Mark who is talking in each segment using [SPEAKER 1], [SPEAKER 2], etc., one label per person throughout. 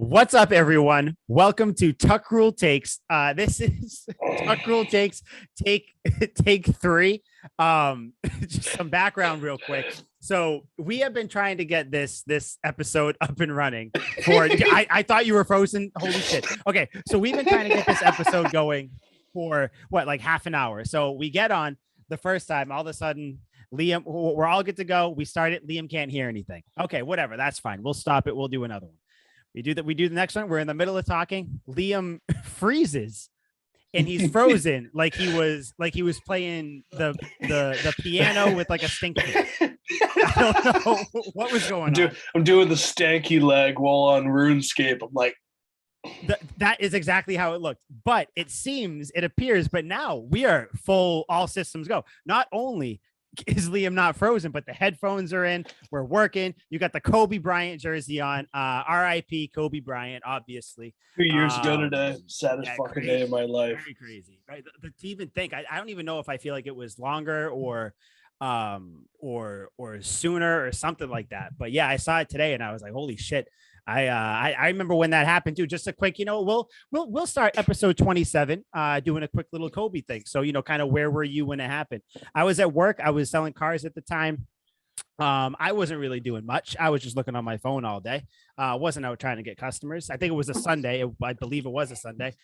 [SPEAKER 1] What's up, everyone? Welcome to Tuck Rule Takes. This is Tuck Rule Takes take take three. Just some background real quick. So we have been trying to get this episode up and running for. I thought you were frozen. Holy shit. Okay, so we've been trying to get this episode going for what, like half an hour. So we get on the first time. All of a sudden, Liam, we're all good to go. We started. Liam can't hear anything. Okay, whatever. That's fine. We'll stop it. We'll do another one. We do that. We do the next one. We're in the middle of talking. Liam freezes and he's frozen like he was playing the piano with like a stink. I don't know what was going on.
[SPEAKER 2] I'm doing the stanky leg while on RuneScape. I'm like,
[SPEAKER 1] that is exactly how it looked. But it appears, but now we are full, all systems go. Not only is Liam not frozen, but the headphones are in. We're working. You got the Kobe Bryant jersey on. R.I.P. Kobe Bryant, obviously.
[SPEAKER 2] 2 years ago today, saddest fucking
[SPEAKER 1] crazy,
[SPEAKER 2] day of my life.
[SPEAKER 1] Very crazy, right? To even think, I don't even know if I feel like it was longer or sooner or something like that. But yeah, I saw it today and I was like, holy shit. I remember when that happened too. Just a quick, we'll start episode 27, doing a quick little Kobe thing. So, kind of where were you when it happened? I was at work. I was selling cars at the time. I wasn't really doing much. I was just looking on my phone all day. Wasn't out trying to get customers. I think it was a Sunday. I believe it was a Sunday.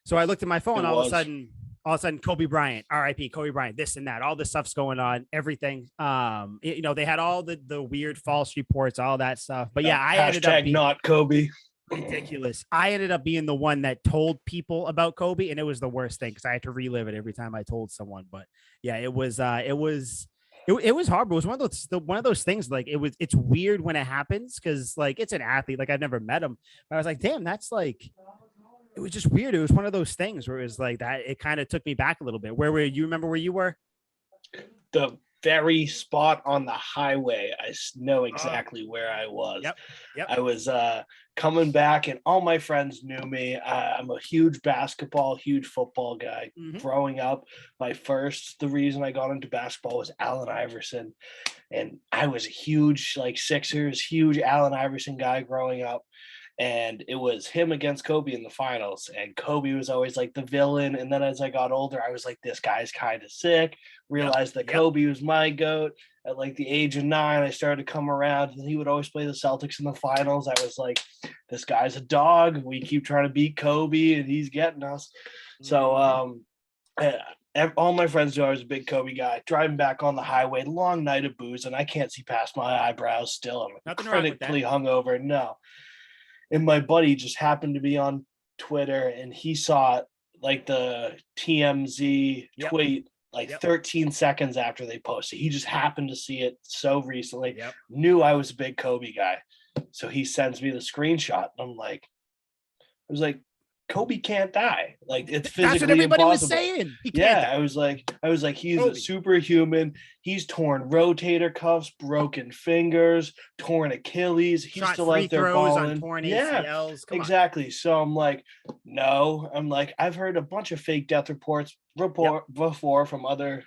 [SPEAKER 1] So I looked at my phone. All of a sudden, Kobe Bryant, R.I.P. Kobe Bryant, this and that, all this stuff's going on, everything. They had all the weird false reports, all that stuff. But yeah, I ended up being
[SPEAKER 2] not Kobe.
[SPEAKER 1] Ridiculous. I ended up being the one that told people about Kobe, and it was the worst thing because I had to relive it every time I told someone. But yeah, it was horrible. It was one of those things. Like it's weird when it happens because like it's an athlete. Like I've never met him, but I was like, damn, that's like. It was just weird. It was one of those things where it was like that. It kind of took me back a little bit. Where were you? Remember where you were?
[SPEAKER 2] The very spot on the highway. I know exactly where I was.
[SPEAKER 1] Yep.
[SPEAKER 2] I was coming back and all my friends knew me. I'm a huge basketball, huge football guy. Mm-hmm. Growing up, the reason I got into basketball was Allen Iverson. And I was a huge, Sixers, huge Allen Iverson guy growing up. And it was him against Kobe in the finals. And Kobe was always like the villain. And then as I got older, I was like, this guy's kind of sick. Realized that Kobe was my GOAT. At like the age of 9, I started to come around. And he would always play the Celtics in the finals. I was like, this guy's a dog. We keep trying to beat Kobe and he's getting us. So all my friends knew I was a big Kobe guy. Driving back on the highway, long night of booze. And I can't see past my eyebrows still. I'm critically hungover. No. And my buddy just happened to be on Twitter and he saw like the TMZ tweet 13 seconds after they posted. He just happened to see it so recently, knew I was a big Kobe guy. So he sends me the screenshot. I'm like, I was like, Kobe can't die. Like it's physically
[SPEAKER 1] that's what everybody
[SPEAKER 2] impossible.
[SPEAKER 1] Was saying.
[SPEAKER 2] I was like, he's Kobe. A superhuman. He's torn rotator cuffs, broken fingers, torn Achilles. He's
[SPEAKER 1] shot
[SPEAKER 2] still out there balling.
[SPEAKER 1] Torn ACLs.
[SPEAKER 2] Come exactly. On. So I'm like, no. I'm like, I've heard a bunch of fake death reports before from other,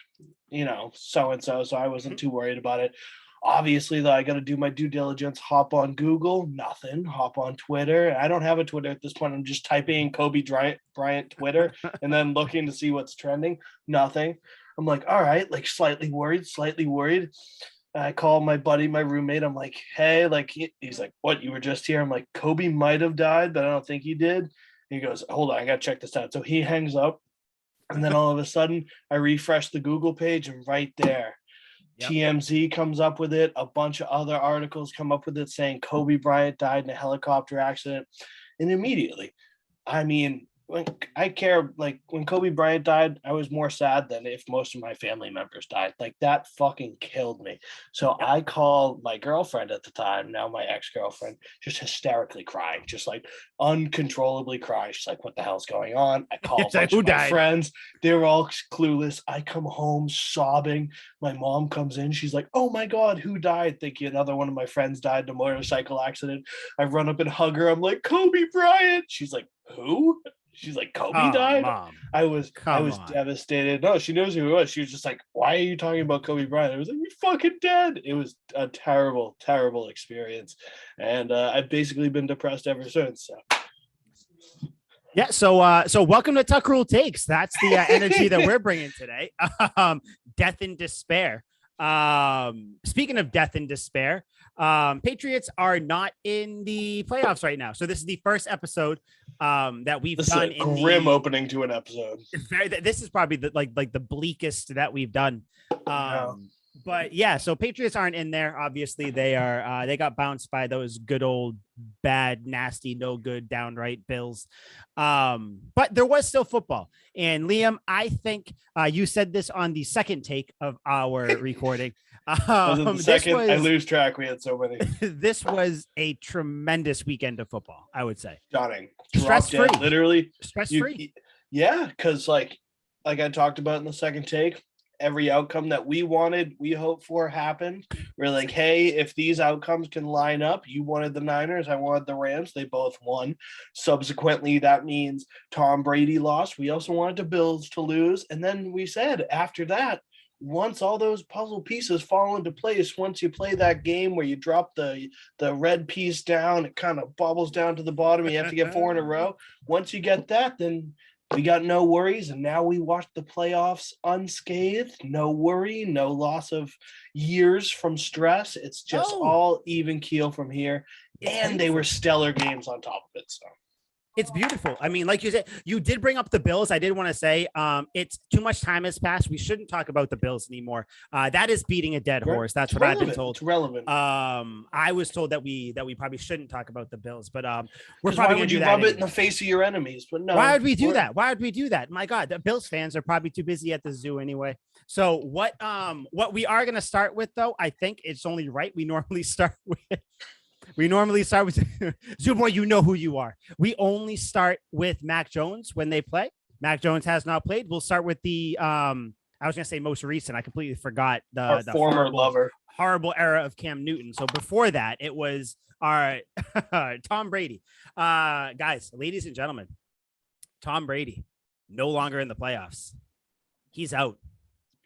[SPEAKER 2] so and so. So I wasn't too worried about it. Obviously, though, I got to do my due diligence, hop on Google, nothing, hop on Twitter. I don't have a Twitter at this point. I'm just typing in Kobe Bryant Twitter and then looking to see what's trending. Nothing. I'm like, all right, like slightly worried. I call my buddy, my roommate. I'm like, hey, he's like, what? You were just here? I'm like, Kobe might have died, but I don't think he did. And he goes, hold on, I got to check this out. So he hangs up. And then all of a sudden, I refresh the Google page and right there, TMZ comes up with it. A bunch of other articles come up with it saying Kobe Bryant died in a helicopter accident. And immediately, when Kobe Bryant died, I was more sad than if most of my family members died. Like that fucking killed me. So I called my girlfriend at the time, now my ex-girlfriend, just hysterically crying, just like uncontrollably crying. She's like, what the hell's going on? I called a bunch of my friends. They were all clueless. I come home sobbing. My mom comes in. She's like, oh my God, who died? Thinking another one of my friends died in a motorcycle accident. I run up and hug her. I'm like, Kobe Bryant. She's like, who? She's like, Kobe died?
[SPEAKER 1] Mom.
[SPEAKER 2] I was
[SPEAKER 1] on.
[SPEAKER 2] devastated. No, she knows who he was. She was just like, why are you talking about Kobe Bryant? I was like, you're fucking dead. It was a terrible, terrible experience. And I've basically been depressed ever since. So.
[SPEAKER 1] Yeah, so welcome to Tuck Rule Takes. That's the energy that we're bringing today. Death and despair. Speaking of death and despair, Patriots are not in the playoffs right now. So this is the first episode that we've done.
[SPEAKER 2] Is a grim opening to an episode.
[SPEAKER 1] This is probably the bleakest that we've done. But yeah, so Patriots aren't in there. Obviously, they are. They got bounced by those good old bad, nasty, no good, downright Bills. But there was still football. And Liam, I think you said this on the second take of our recording.
[SPEAKER 2] I lose track. We had so many.
[SPEAKER 1] This was a tremendous weekend of football, I would say.
[SPEAKER 2] Stunning.
[SPEAKER 1] Stress-free.
[SPEAKER 2] Literally.
[SPEAKER 1] Stress-free.
[SPEAKER 2] Yeah, because like I talked about in the second take, every outcome that we wanted, we hoped for happened. We're like, hey, if these outcomes can line up, you wanted the Niners, I wanted the Rams. They both won. Subsequently, that means Tom Brady lost. We also wanted the Bills to lose. And then we said after that, once all those puzzle pieces fall into place, once you play that game where you drop the red piece down, it kind of bobbles down to the bottom. You have to get 4 in a row. Once you get that, then we got no worries, and now we watch the playoffs unscathed. No worry, no loss of years from stress. It's just all even keel from here. And they were stellar games on top of it. So
[SPEAKER 1] it's beautiful. I mean, like you said, you did bring up the Bills. I did want to say it's too much time has passed. We shouldn't talk about the Bills anymore. That is beating a dead horse. That's what I've been told.
[SPEAKER 2] It's relevant.
[SPEAKER 1] I was told that we probably shouldn't talk about the Bills, but we're
[SPEAKER 2] why
[SPEAKER 1] probably going
[SPEAKER 2] would
[SPEAKER 1] to
[SPEAKER 2] you rub it in the face of your enemies? But no.
[SPEAKER 1] Why would we do that? Why would we do that? My God, the Bills fans are probably too busy at the zoo anyway. So what we are going to start with, though, I think it's only right. We normally start with Zoo Boy, you know who you are. We only start with Mac Jones when they play. Mac Jones has not played. We'll start with the I was gonna say most recent. I completely forgot the
[SPEAKER 2] former
[SPEAKER 1] horrible era of Cam Newton. So before that, it was our Tom Brady. Guys, ladies and gentlemen, Tom Brady no longer in the playoffs. He's out.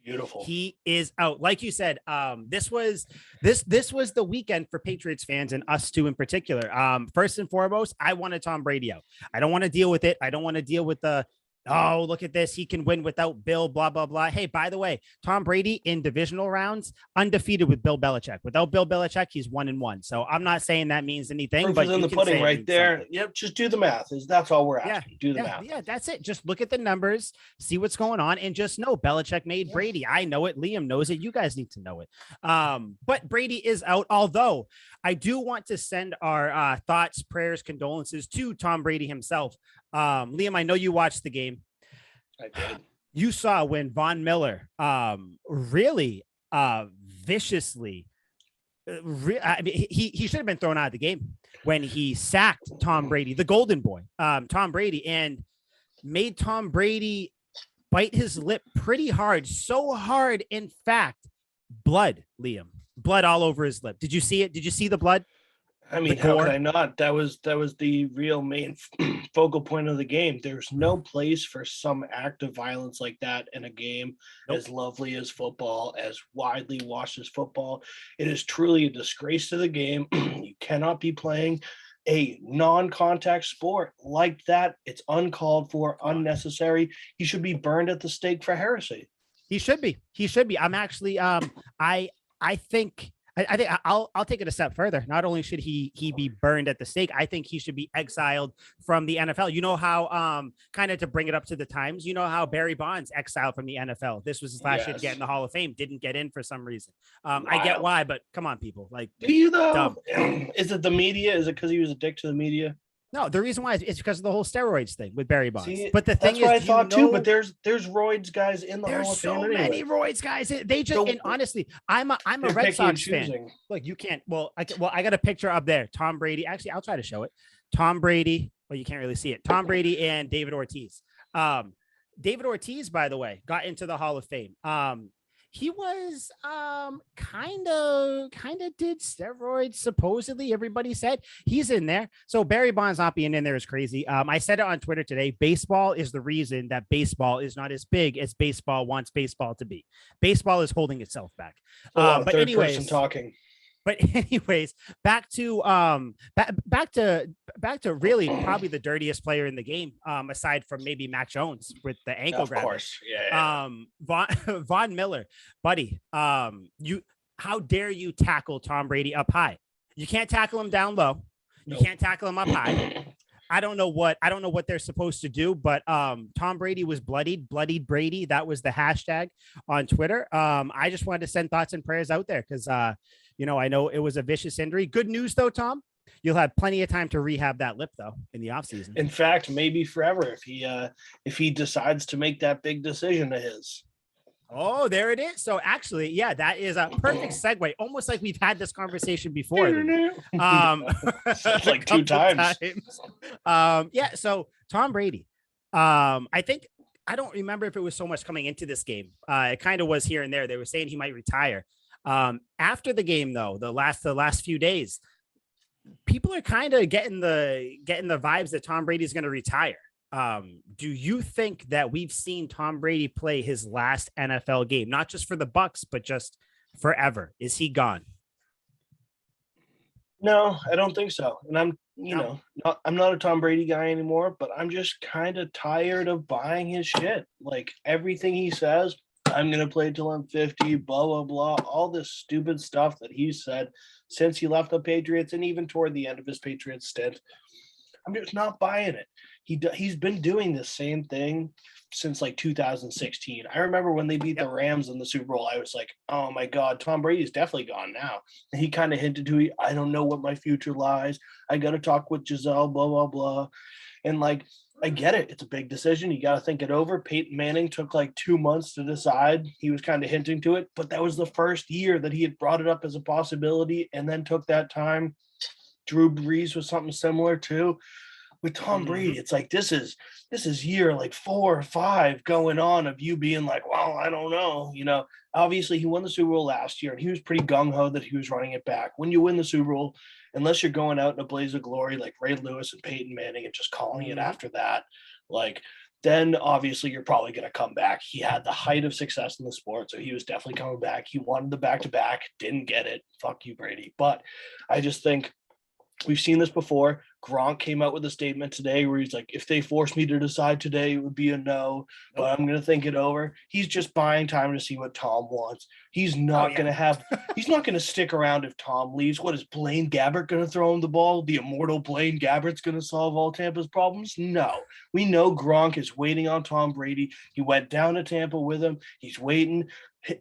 [SPEAKER 2] Beautiful.
[SPEAKER 1] He is out. Like you said, this was the weekend for Patriots fans and us too in particular. First and foremost, I wanted Tom Brady out. I don't want to deal with it. I don't want to deal with the look at this. He can win without Bill, blah, blah, blah. Hey, by the way, Tom Brady in divisional rounds, undefeated with Bill Belichick. Without Bill Belichick, he's 1-1. So I'm not saying that means anything.
[SPEAKER 2] Proof
[SPEAKER 1] but
[SPEAKER 2] is in the pudding right there. Something. Yep, just do the math. That's all we're asking. Do the math.
[SPEAKER 1] Yeah, that's it. Just look at the numbers, see what's going on, and just know Belichick made Brady. I know it. Liam knows it. You guys need to know it. But Brady is out, although I do want to send our thoughts, prayers, condolences to Tom Brady himself. Liam, I know you watched the game.
[SPEAKER 2] I did.
[SPEAKER 1] You saw when Von Miller really viciously I mean, he should have been thrown out of the game when he sacked Tom Brady, the golden boy, Tom Brady, and made Tom Brady bite his lip pretty hard. So hard, in fact, blood, Liam, blood all over his lip. Did you see it? Did you see the blood?
[SPEAKER 2] I mean, how could I not? That was the real main focal point of the game. There's no place for some act of violence like that in a game as lovely as football, as widely watched as football. It is truly a disgrace to the game. You cannot be playing a non-contact sport like that. It's uncalled for, unnecessary. He should be burned at the stake for heresy.
[SPEAKER 1] He should be. I'm actually I think I'll take it a step further. Not only should he be burned at the stake, I think he should be exiled from the NFL. You know how kind of to bring it up to the times, you know how Barry Bonds exiled from the NFL. This was his last year to get in the Hall of Fame, didn't get in for some reason. I get why, but come on, people. Like,
[SPEAKER 2] do you though? Dumb. Is it the media? Is it because he was a dick to the media?
[SPEAKER 1] No, the reason why is because of the whole steroids thing with Barry Bonds.
[SPEAKER 2] See,
[SPEAKER 1] but the thing
[SPEAKER 2] that's
[SPEAKER 1] is,
[SPEAKER 2] what I thought too. But there's roids guys in the Hall of Fame.
[SPEAKER 1] There's so many roids guys. They just and honestly, I'm a Red Sox fan. Look, you can't. Well, I got a picture up there. Tom Brady. Actually, I'll try to show it. Tom Brady. Well, you can't really see it. Tom Brady and David Ortiz. David Ortiz, by the way, got into the Hall of Fame. He was kind of did steroids, supposedly. Everybody said he's in there. So Barry Bonds not being in there is crazy. I said it on Twitter today. Baseball is the reason that baseball is not as big as baseball wants baseball to be. Baseball is holding itself back. But anyways,
[SPEAKER 2] talking.
[SPEAKER 1] But anyways, back to really probably the dirtiest player in the game, aside from maybe Mac Jones with the ankle grab.
[SPEAKER 2] Of course, yeah.
[SPEAKER 1] Von Miller, buddy, how dare you tackle Tom Brady up high? You can't tackle him down low. You can't tackle him up high. I don't know what they're supposed to do, but Tom Brady was bloodied Brady. That was the hashtag on Twitter. I just wanted to send thoughts and prayers out there because I know it was a vicious injury. Good news though, Tom. You'll have plenty of time to rehab that lip though in the offseason.
[SPEAKER 2] In fact, maybe forever if he decides to make that big decision of his.
[SPEAKER 1] Oh, there it is. So actually, yeah, that is a perfect segue. Almost like we've had this conversation before.
[SPEAKER 2] Like 2 times.
[SPEAKER 1] Yeah. So Tom Brady, I think, I don't remember if it was so much coming into this game. It kind of was here and there. They were saying he might retire. After the game, though, the last few days, people are kind of getting the vibes that Tom Brady's going to retire. Do you think that we've seen Tom Brady play his last NFL game, not just for the Bucs, but just forever? Is he gone?
[SPEAKER 2] No, I don't think so. And I'm not a Tom Brady guy anymore, but I'm just kind of tired of buying his shit. Like everything he says, I'm going to play till I'm 50, blah, blah, blah. All this stupid stuff that he said since he left the Patriots and even toward the end of his Patriots stint. I'm just not buying it. He's been doing the same thing since like 2016. I remember when they beat the Rams in the Super Bowl, I was like, oh my God, Tom Brady's definitely gone now. And he kind of hinted to me, I don't know what my future lies. I got to talk with Giselle, blah, blah, blah. And like, I get it. It's a big decision. You got to think it over. Peyton Manning took like 2 months to decide. He was kind of hinting to it, but that was the first year that he had brought it up as a possibility and then took that time. Drew Brees was something similar too. With Tom Brady, it's like this is year like 4 or 5 going on of you being like, well, I don't know. Obviously he won the Super Bowl last year and he was pretty gung-ho that he was running it back. When you win the Super Bowl, unless you're going out in a blaze of glory like Ray Lewis and Peyton Manning and just calling it after that, like then obviously you're probably going to come back. He had the height of success in the sport, so he was definitely coming back. He wanted the back-to-back, didn't get it. Fuck you, Brady. But I just think we've seen this before. Gronk came out with a statement today where he's like, if they force me to decide today, it would be a no, but I'm going to think it over. He's just buying time to see what Tom wants. He's not going to he's not going to stick around if Tom leaves. What is Blaine Gabbert going to throw him the ball? The immortal Blaine Gabbert's going to solve all Tampa's problems? No. We know Gronk is waiting on Tom Brady. He went down to Tampa with him. He's waiting.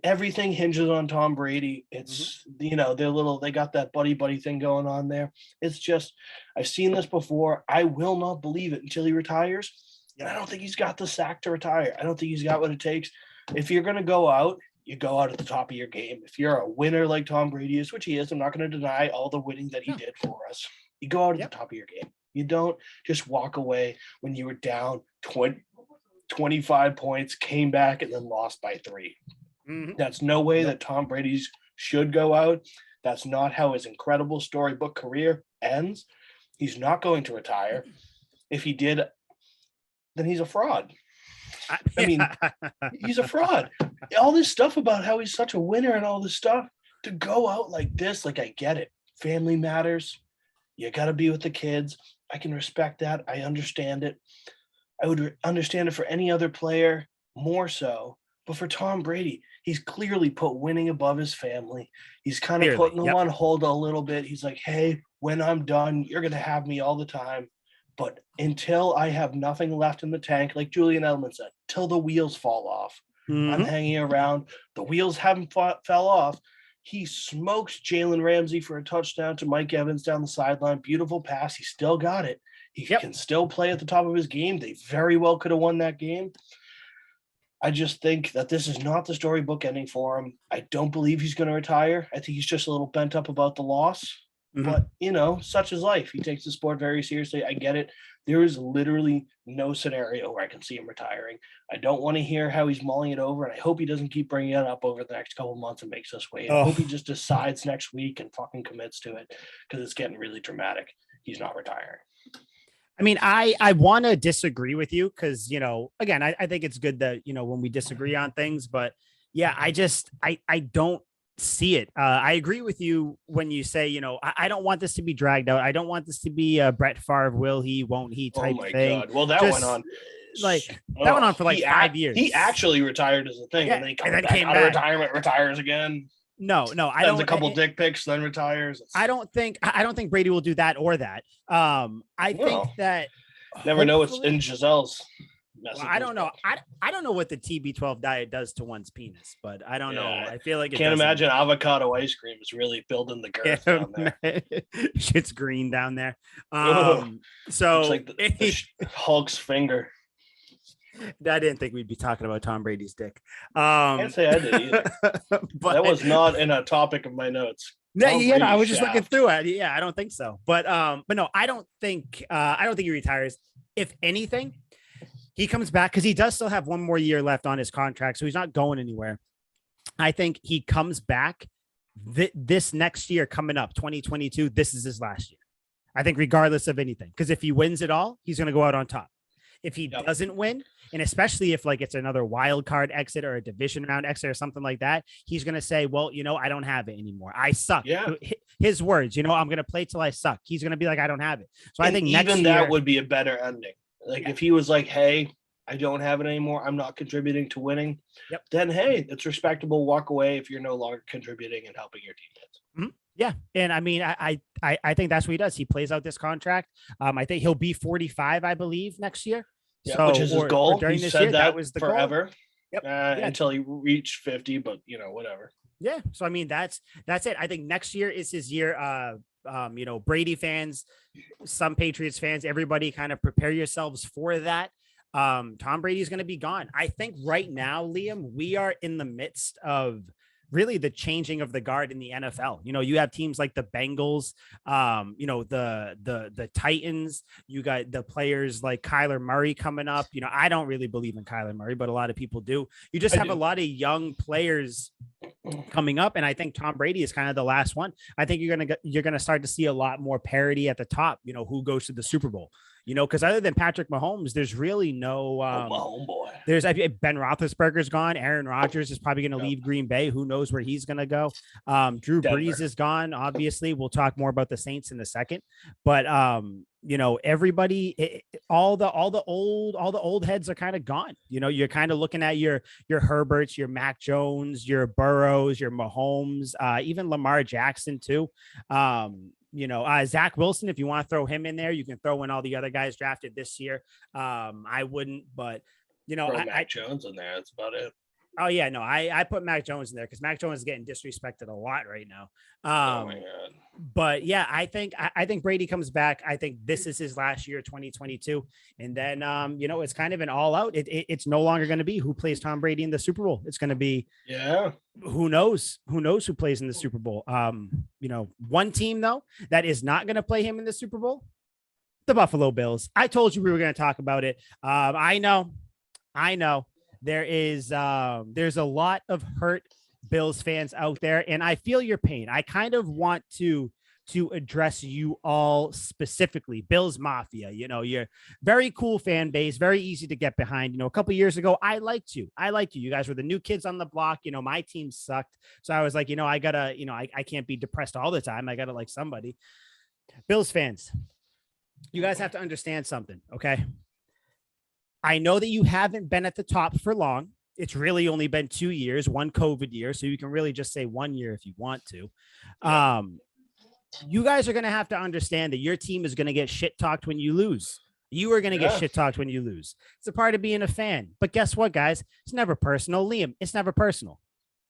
[SPEAKER 2] Everything hinges on Tom Brady. It's, they got that buddy thing going on there. It's just, I've seen this before. I will not believe it until he retires. And I don't think he's got the sack to retire. I don't think he's got what it takes. If you're going to go out, you go out at the top of your game. If you're a winner like Tom Brady is, which he is, I'm not going to deny all the winning that he did for us. You go out at the top of your game. You don't just walk away when you were down 25 points, came back, and then lost by 3. That's no way that Tom Brady's should go out. That's not how his incredible storybook career ends. He's not going to retire. If he did, then he's a fraud. I mean, he's a fraud. All this stuff about how he's such a winner and all this stuff, to go out like this, like I get it. Family matters. You got to be with the kids. I can respect that. I understand it. I would understand it for any other player more so. But for Tom Brady, he's clearly put winning above his family. He's kind of putting them on hold a little bit. He's like, hey, when I'm done, you're going to have me all the time. But until I have nothing left in the tank, like Julian Edelman said, till the wheels fall off, I'm hanging around. The wheels haven't fell off. He smokes Jalen Ramsey for a touchdown to Mike Evans down the sideline. Beautiful pass. He still got it. He can still play at the top of his game. They very well could have won that game. I just think that this is not the storybook ending for him. I don't believe he's going to retire. I think he's just a little bent up about the loss. But, such is life. He takes the sport very seriously. I get it. There is literally no scenario where I can see him retiring. I don't want to hear how he's mulling it over, and I hope he doesn't keep bringing it up over the next couple of months and makes us wait. I hope he just decides next week and fucking commits to it, because it's getting really dramatic. He's not retiring.
[SPEAKER 1] I mean, I want to disagree with you because, again, I think it's good that, when we disagree on things, but yeah, I don't see it. I agree with you when you say, I don't want this to be dragged out. I don't want this to be a Brett Favre, will he, won't he type thing.
[SPEAKER 2] God. Well, that went on.
[SPEAKER 1] That went on for 5 years.
[SPEAKER 2] He actually retired as a thing, and then he came out of retirement, retires again.
[SPEAKER 1] No, I don't.
[SPEAKER 2] A couple dick pics, then retires.
[SPEAKER 1] I don't think Brady will do that or that. I think that
[SPEAKER 2] never know what's in Giselle's.
[SPEAKER 1] Well, I don't know. I don't know what the TB12 diet does to one's penis, but I don't know. I feel like
[SPEAKER 2] can't imagine avocado ice cream is really building the girth down there.
[SPEAKER 1] Shit's green down there. So
[SPEAKER 2] it's like the Hulk's finger.
[SPEAKER 1] I didn't think we'd be talking about Tom Brady's dick.
[SPEAKER 2] I can't say I did either. But that was not in a topic of my notes.
[SPEAKER 1] I was just looking through it. Yeah, I don't think so. But no, I don't think he retires. If anything, he comes back because he does still have one more year left on his contract, so he's not going anywhere. I think he comes back this next year coming up, 2022. This is his last year. I think regardless of anything, because if he wins it all, he's going to go out on top. If he doesn't win, and especially if it's another wild card exit or a division round exit or something like that, he's going to say, well, I don't have it anymore. I suck.
[SPEAKER 2] Yeah.
[SPEAKER 1] His words, I'm going to play till I suck. He's going to be like, I don't have it. So I think
[SPEAKER 2] even that would be a better ending. If he was like, hey, I don't have it anymore, I'm not contributing to winning, then, hey, it's respectable. Walk away if you're no longer contributing and helping your teammates.
[SPEAKER 1] Mm-hmm. Yeah. And I mean, I think that's what he does. He plays out this contract. I think he'll be 45, I believe, next year.
[SPEAKER 2] Yeah, so, which is his goal. During he this said year, that was the forever.
[SPEAKER 1] Yep.
[SPEAKER 2] Until he reached 50, but whatever.
[SPEAKER 1] Yeah. So I mean, that's it. I think next year is his year. Brady fans, some Patriots fans, everybody kind of prepare yourselves for that. Tom Brady is going to be gone. I think right now, Liam, we are in the midst of really the changing of the guard in the NFL. You have teams like the Bengals, the Titans, you got the players like Kyler Murray coming up. I don't really believe in Kyler Murray, but a lot of people do. You just have a lot of young players coming up. And I think Tom Brady is kind of the last one. I think you're going to start to see a lot more parity at the top, who goes to the Super Bowl. Because other than Patrick Mahomes, there's really no. There's Ben Roethlisberger's gone. Aaron Rodgers is probably going to leave Green Bay. Who knows where he's going to go? Drew Brees is gone. Obviously, we'll talk more about the Saints in a second. But everybody, all the old heads are kind of gone. You're kind of looking at your Herberts, your Mac Jones, your Burrows, your Mahomes, even Lamar Jackson too. Zach Wilson, if you want to throw him in there, you can throw in all the other guys drafted this year. I wouldn't, but
[SPEAKER 2] Mac Jones in there. That's about it.
[SPEAKER 1] Oh yeah, no, I put Mac Jones in there because Mac Jones is getting disrespected a lot right now.
[SPEAKER 2] Oh my God.
[SPEAKER 1] But yeah, I think Brady comes back. I think this is his last year, 2022, and then it's kind of an all out. It's no longer going to be who plays Tom Brady in the Super Bowl. It's going to be who knows who plays in the Super Bowl. One team though that is not going to play him in the Super Bowl, the Buffalo Bills. I told you we were going to talk about it. I know. There's a lot of hurt Bills fans out there, and I feel your pain. I kind of want to address you all specifically. Bills Mafia, you're very cool fan base, very easy to get behind. A couple years ago, I liked you. You guys were the new kids on the block. My team sucked. So I was like, I gotta, I can't be depressed all the time. I gotta like somebody. Bills fans, you guys have to understand something, okay? I know that you haven't been at the top for long. It's really only been 2 years, one COVID year. So you can really just say 1 year if you want to. You guys are going to have to understand that your team is going to get shit talked when you lose. You are going to get shit talked when you lose. It's a part of being a fan. But guess what, guys? It's never personal. Liam, it's never personal.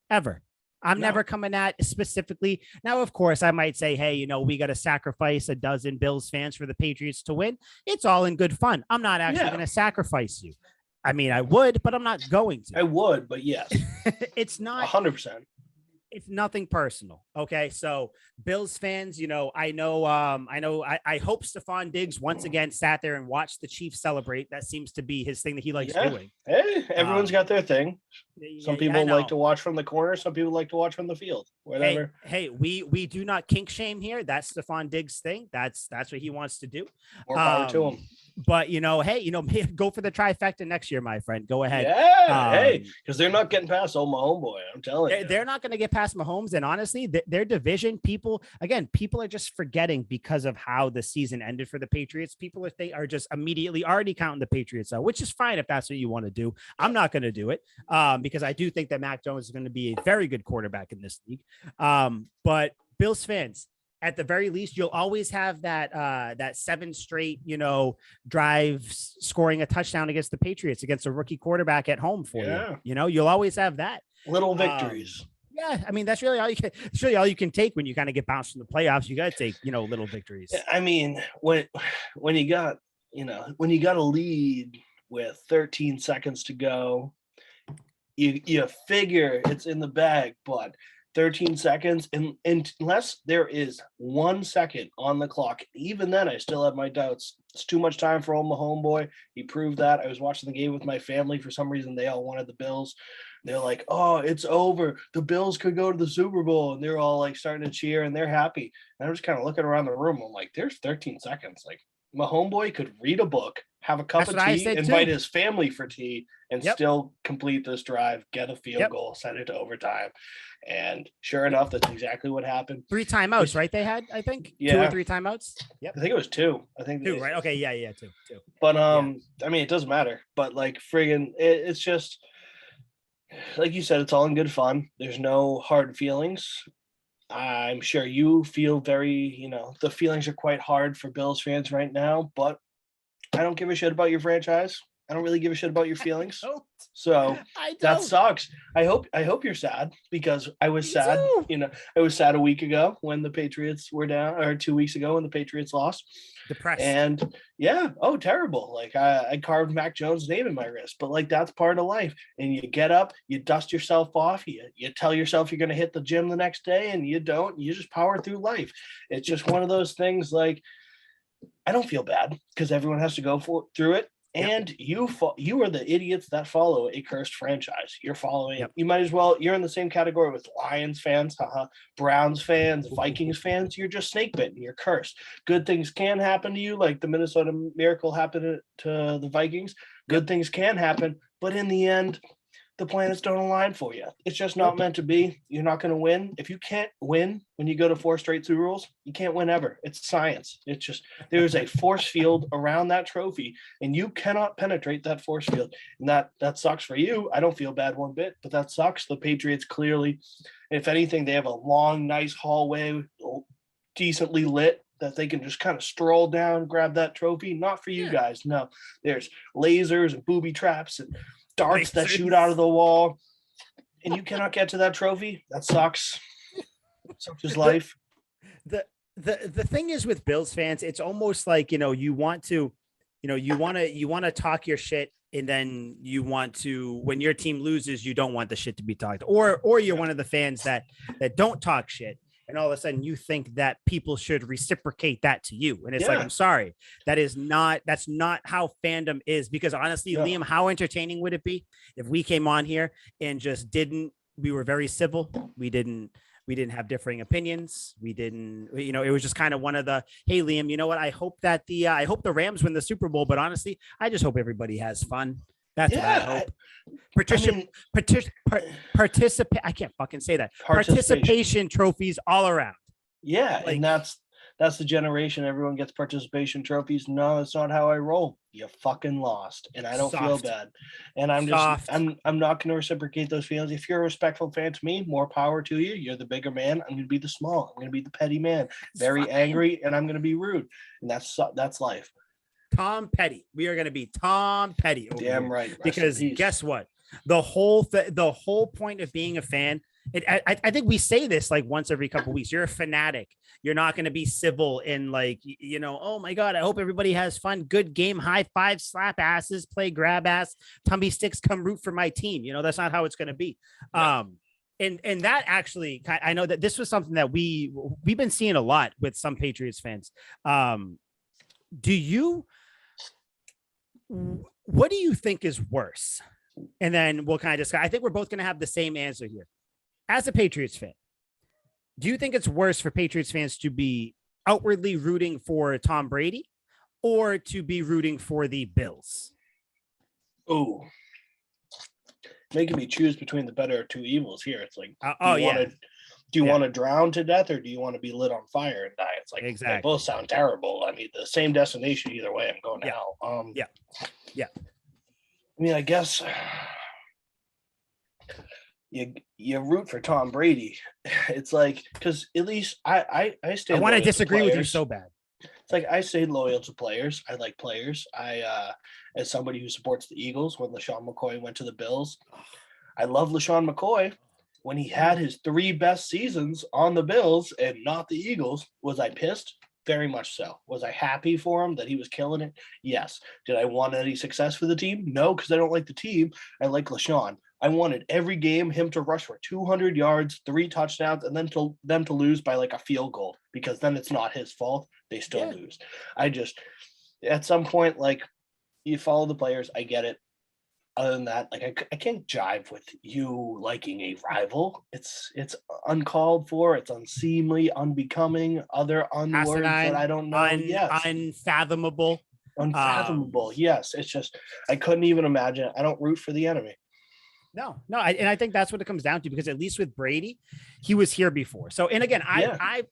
[SPEAKER 1] Ever. I'm never coming at specifically. Now, of course, I might say, hey, we got to sacrifice a dozen Bills fans for the Patriots to win. It's all in good fun. I'm not actually going to sacrifice you. I mean, I would, but I'm not going to.
[SPEAKER 2] I would, but yes.
[SPEAKER 1] It's not
[SPEAKER 2] 100%.
[SPEAKER 1] It's nothing personal. Okay. So Bills fans, I hope Stephon Diggs once again sat there and watched the Chiefs celebrate. That seems to be his thing that he likes doing.
[SPEAKER 2] Hey, everyone's got their thing. Some people like to watch from the corner. Some people like to watch from the field. Whatever.
[SPEAKER 1] Hey, we do not kink shame here. That's Stephon Diggs' thing. That's what he wants to do.
[SPEAKER 2] More power to him.
[SPEAKER 1] But go for the trifecta next year, my friend. Go ahead.
[SPEAKER 2] Yeah, because they're not getting past old my homeboy. I'm telling you,
[SPEAKER 1] they're not going to get past Mahomes. And honestly, their division, people are just forgetting because of how the season ended for the Patriots. People are just immediately already counting the Patriots out, which is fine if that's what you want to do. I'm not going to do it because I do think that Mac Jones is going to be a very good quarterback in this league. But Bills fans, at the very least, you'll always have that 7 straight, drives scoring a touchdown against the Patriots, against a rookie quarterback at home for you. You'll always have that.
[SPEAKER 2] Little victories.
[SPEAKER 1] Yeah, I mean, that's really all you can take when you kind of get bounced from the playoffs. You got to take, little victories.
[SPEAKER 2] I mean, when you got a lead with 13 seconds to go, you figure it's in the bag, but 13 seconds, and unless there is 1 second on the clock, even then I still have my doubts. It's too much time for old my homeboy. He proved that. I was watching the game with my family. For some reason, they all wanted the Bills. They're like, oh, it's over. The Bills could go to the Super Bowl. And they're all like starting to cheer and they're happy. And I'm just kind of looking around the room. I'm like, there's 13 seconds. Like, my homeboy could read a book, have a cup of tea, invite his family for tea, and still complete this drive, get a field goal, send it to overtime. And sure enough, that's exactly what happened.
[SPEAKER 1] 3 timeouts, right? They had, I think, 2 or 3 timeouts.
[SPEAKER 2] Yep. I think it was 2. I think
[SPEAKER 1] 2, right? Okay, yeah, 2.
[SPEAKER 2] But I mean, it doesn't matter. But like friggin', it's just like you said, it's all in good fun. There's no hard feelings. I'm sure you feel very, the feelings are quite hard for Bills fans right now, but I don't give a shit about your franchise. I don't really give a shit about your feelings. So that sucks. I hope you're sad, because I was sad. I was sad a week ago when the Patriots were down, or 2 weeks ago when the Patriots lost.
[SPEAKER 1] Depressed. And
[SPEAKER 2] terrible. Like I carved Mac Jones' name in my wrist, but like that's part of life. And you get up, you dust yourself off, you tell yourself you're going to hit the gym the next day, and you don't. You just power through life. It's just one of those things. Like, I don't feel bad because everyone has to go through it. And you are the idiots that follow a cursed franchise. You're following. You might as well. You're in the same category with Lions fans, Browns fans, Vikings fans. You're just snake bitten. You're cursed. Good things can happen to you, like the Minnesota Miracle happened to the Vikings. Good things can happen, but in the end, the planets don't align for you. It's just not meant to be. You're not going to win. If you can't win when you go to 4 straight Super Bowls, you can't win ever. It's science. It's just, there's a force field around that trophy, and you cannot penetrate that force field. And that sucks for you. I don't feel bad one bit, but that sucks. The Patriots clearly, if anything, they have a long, nice hallway, decently lit, that they can just kind of stroll down, grab that trophy. Not for you guys. No, there's lasers and booby traps and darts that shoot out of the wall, and you cannot get to that trophy. That sucks. Such is life.
[SPEAKER 1] The thing is with Bills fans, it's almost like, you want to talk your shit, and then you want to, when your team loses, you don't want the shit to be talked, or you're one of the fans that don't talk shit. And all of a sudden you think that people should reciprocate that to you. And it's like, I'm sorry, that's not how fandom is. Because honestly, Liam, how entertaining would it be if we came on here and just we were very civil. We didn't have differing opinions. We didn't, it was just kind of one of the, hey, Liam, you know what? I hope that I hope the Rams win the Super Bowl, but honestly, I just hope everybody has fun. That's what I hope. Participate. I can't fucking say that. Participation trophies all around.
[SPEAKER 2] Yeah, and that's the generation. Everyone gets participation trophies. No, that's not how I roll. You fucking lost, and I don't feel bad. And I'm not going to reciprocate those feelings. If you're a respectful fan to me, more power to you. You're the bigger man. I'm going to be the small. I'm going to be the petty man. Very angry, and I'm going to be rude. And that's life.
[SPEAKER 1] Tom Petty. We are going to be Tom Petty.
[SPEAKER 2] Damn right.
[SPEAKER 1] Because guess what? The whole point of being a fan, I think we say this like once every couple of weeks. You're a fanatic. You're not going to be civil and like, oh my God, I hope everybody has fun. Good game, high five, slap asses, play grab ass, tummy sticks, come root for my team. That's not how it's going to be. And that actually, I know that this was something that we've been seeing a lot with some Patriots fans. Do you, what do you think is worse? And then we'll kind of discuss. I think we're both going to have the same answer here. As a Patriots fan, do you think it's worse for Patriots fans to be outwardly rooting for Tom Brady or to be rooting for the Bills?
[SPEAKER 2] Oh, making me choose between the better of two evils here. It's like, do you want to drown to death, or do you want to be lit on fire and die? It's like,
[SPEAKER 1] exactly.
[SPEAKER 2] They both sound terrible. I mean, the same destination either way. I'm going to hell.
[SPEAKER 1] Yeah.
[SPEAKER 2] I mean, I guess you root for Tom Brady. It's like, because at least I stay.
[SPEAKER 1] I want to disagree with you so bad.
[SPEAKER 2] It's like I stay loyal to players. I like players. As somebody who supports the Eagles, when LaShawn McCoy went to the Bills, I love LaShawn McCoy. When he had his 3 best seasons on the Bills and not the Eagles, was I pissed? Very much so. Was I happy for him that he was killing it? Yes. Did I want any success for the team? No, because I don't like the team. I like LaShawn. I wanted every game him to rush for 200 yards, 3 touchdowns, and then them to lose by like a field goal, because then it's not his fault. They still lose. I just, at some point, like, you follow the players. I get it. Other than that, like, I can't jive with you liking a rival. It's uncalled for. It's unseemly, unbecoming, other unwords that I don't know.
[SPEAKER 1] Unfathomable.
[SPEAKER 2] Yes. It's just, I couldn't even imagine it. I don't root for the enemy.
[SPEAKER 1] No. And I think that's what it comes down to, because at least with Brady, he was here before. So, and again,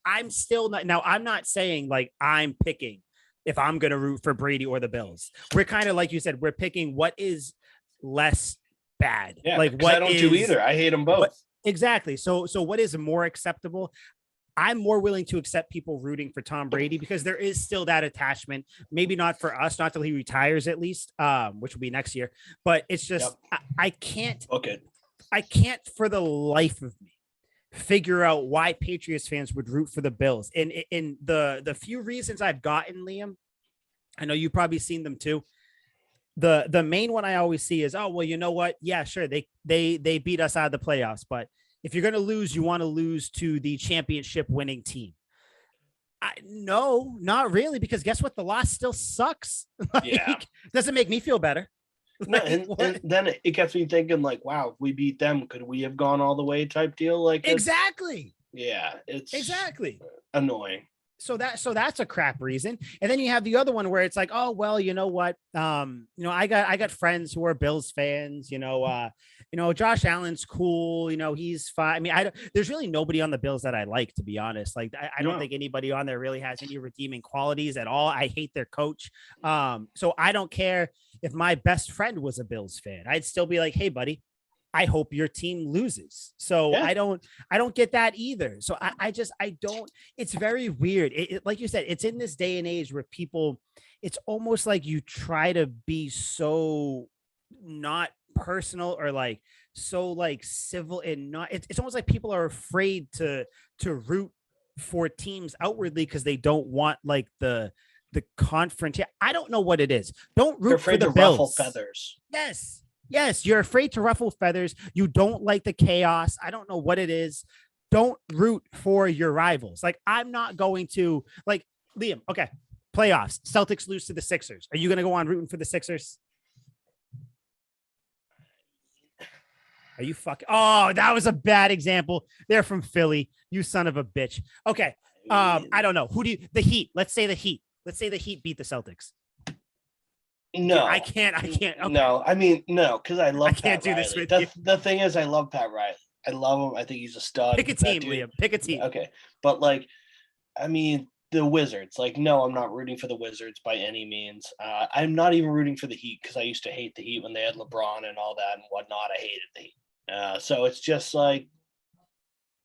[SPEAKER 1] I'm still not, now I'm not saying like I'm picking if I'm going to root for Brady or the Bills. We're kind of, like you said, we're picking what is less bad.
[SPEAKER 2] Yeah,
[SPEAKER 1] like what
[SPEAKER 2] I don't do either. I hate them both.
[SPEAKER 1] Exactly. So what is more acceptable? I'm more willing to accept people rooting for Tom Brady because there is still that attachment. Maybe not for us, not till he retires at least, which will be next year. But it's just I can't.
[SPEAKER 2] Okay.
[SPEAKER 1] I can't for the life of me figure out why Patriots fans would root for the Bills. And in the few reasons I've gotten, Liam, I know you've probably seen them too. The main one I always see is, oh, well, you know what? Yeah, sure. They beat us out of the playoffs, but if you're going to lose, you want to lose to the championship winning team. No, not really, because guess what? The loss still sucks. Doesn't make me feel better.
[SPEAKER 2] No, and then it gets me thinking, like, wow, if we beat them, could we have gone all the way type deal? Like,
[SPEAKER 1] exactly.
[SPEAKER 2] It's
[SPEAKER 1] exactly
[SPEAKER 2] annoying.
[SPEAKER 1] So that's a crap reason. And then you have the other one where it's like, oh, well, you know what? I got friends who are Bills fans, Josh Allen's cool. He's fine. I mean, there's really nobody on the Bills that I like, to be honest. Like, I don't think anybody on there really has any redeeming qualities at all. I hate their coach. So I don't care if my best friend was a Bills fan. I'd still be like, hey, buddy, I hope your team loses. So I don't get that either. So I don't, it's very weird. It, like you said, it's in this day and age where people, it's almost like you try to be so not personal or like, so like civil and not, it's almost like people are afraid to root for teams outwardly because they don't want like the conference. Yeah, I don't know what it is. Don't root for the Bills.
[SPEAKER 2] Ruffle feathers.
[SPEAKER 1] Yes, you're afraid to ruffle feathers. You don't like the chaos. I don't know what it is. Don't root for your rivals. Like, I'm not going to, like, Liam, okay, playoffs. Celtics lose to the Sixers. Are you going to go on rooting for the Sixers? Are you fucking? Oh, that was a bad example. They're from Philly. You son of a bitch. Okay. I don't know. The Heat. Let's say the Heat. Let's say the Heat beat the Celtics.
[SPEAKER 2] No,
[SPEAKER 1] yeah, I can't. Okay.
[SPEAKER 2] No, I mean, no, because I love.
[SPEAKER 1] I can't do this with
[SPEAKER 2] you. The thing is, I love Pat Riley. I love him. I think he's a stud.
[SPEAKER 1] Pick a team, Liam. Pick a team.
[SPEAKER 2] Okay, but like, I mean, the Wizards. Like, no, I'm not rooting for the Wizards by any means. I'm not even rooting for the Heat because I used to hate the Heat when they had LeBron and all that and whatnot. I hated the Heat. So it's just like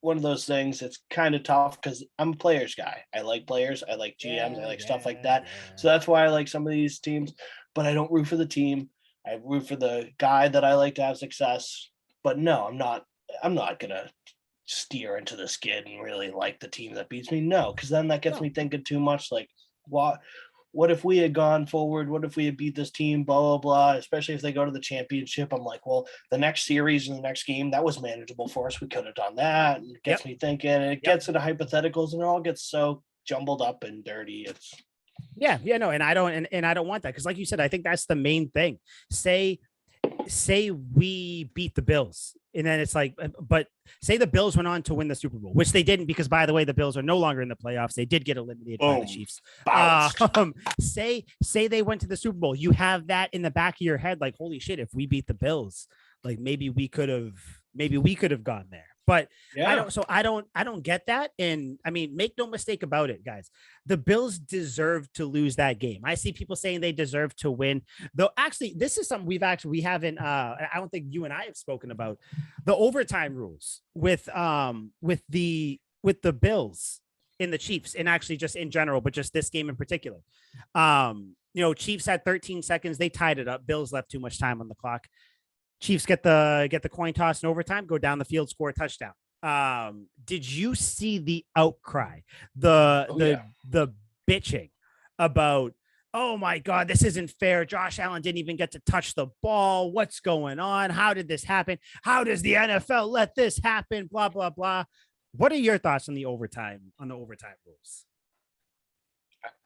[SPEAKER 2] one of those things. It's kind of tough because I'm a players guy. I like players. I like GMs. I like stuff like that. Yeah. So that's why I like some of these teams. But I don't root for the team. I root for the guy that I like to have success. But no, I'm not gonna steer into the skid and really like the team that beats me. No, because then that gets me thinking too much. Like, what if we had gone forward? What if we had beat this team? Blah, blah, blah. Especially if they go to the championship. I'm like, well, the next series and the next game, that was manageable for us. We could have done that. And it gets me thinking, and it gets into hypotheticals, and it all gets so jumbled up and dirty. It's
[SPEAKER 1] no, and I don't want that, because like you said, I think that's the main thing. Say we beat the Bills, and then it's like, but say the Bills went on to win the Super Bowl, which they didn't, because by the way, the Bills are no longer in the playoffs. They did get eliminated by the Chiefs. Say they went to the Super Bowl. You have that in the back of your head, like, holy shit, if we beat the Bills, like maybe we could have gone there. But I don't get that. And I mean, make no mistake about it, guys. The Bills deserve to lose that game. I see people saying they deserve to win, though. Actually, this is something we haven't, I don't think you and I have spoken about, the overtime rules with the Bills in the Chiefs, and actually just in general, but just this game in particular. Chiefs had 13 seconds. They tied it up. Bills left too much time on the clock. Chiefs get the coin toss in overtime, go down the field, score a touchdown. Did you see the outcry, the bitching about, oh my God, this isn't fair. Josh Allen didn't even get to touch the ball. What's going on? How did this happen? How does the NFL let this happen? Blah, blah, blah. What are your thoughts on the overtime rules?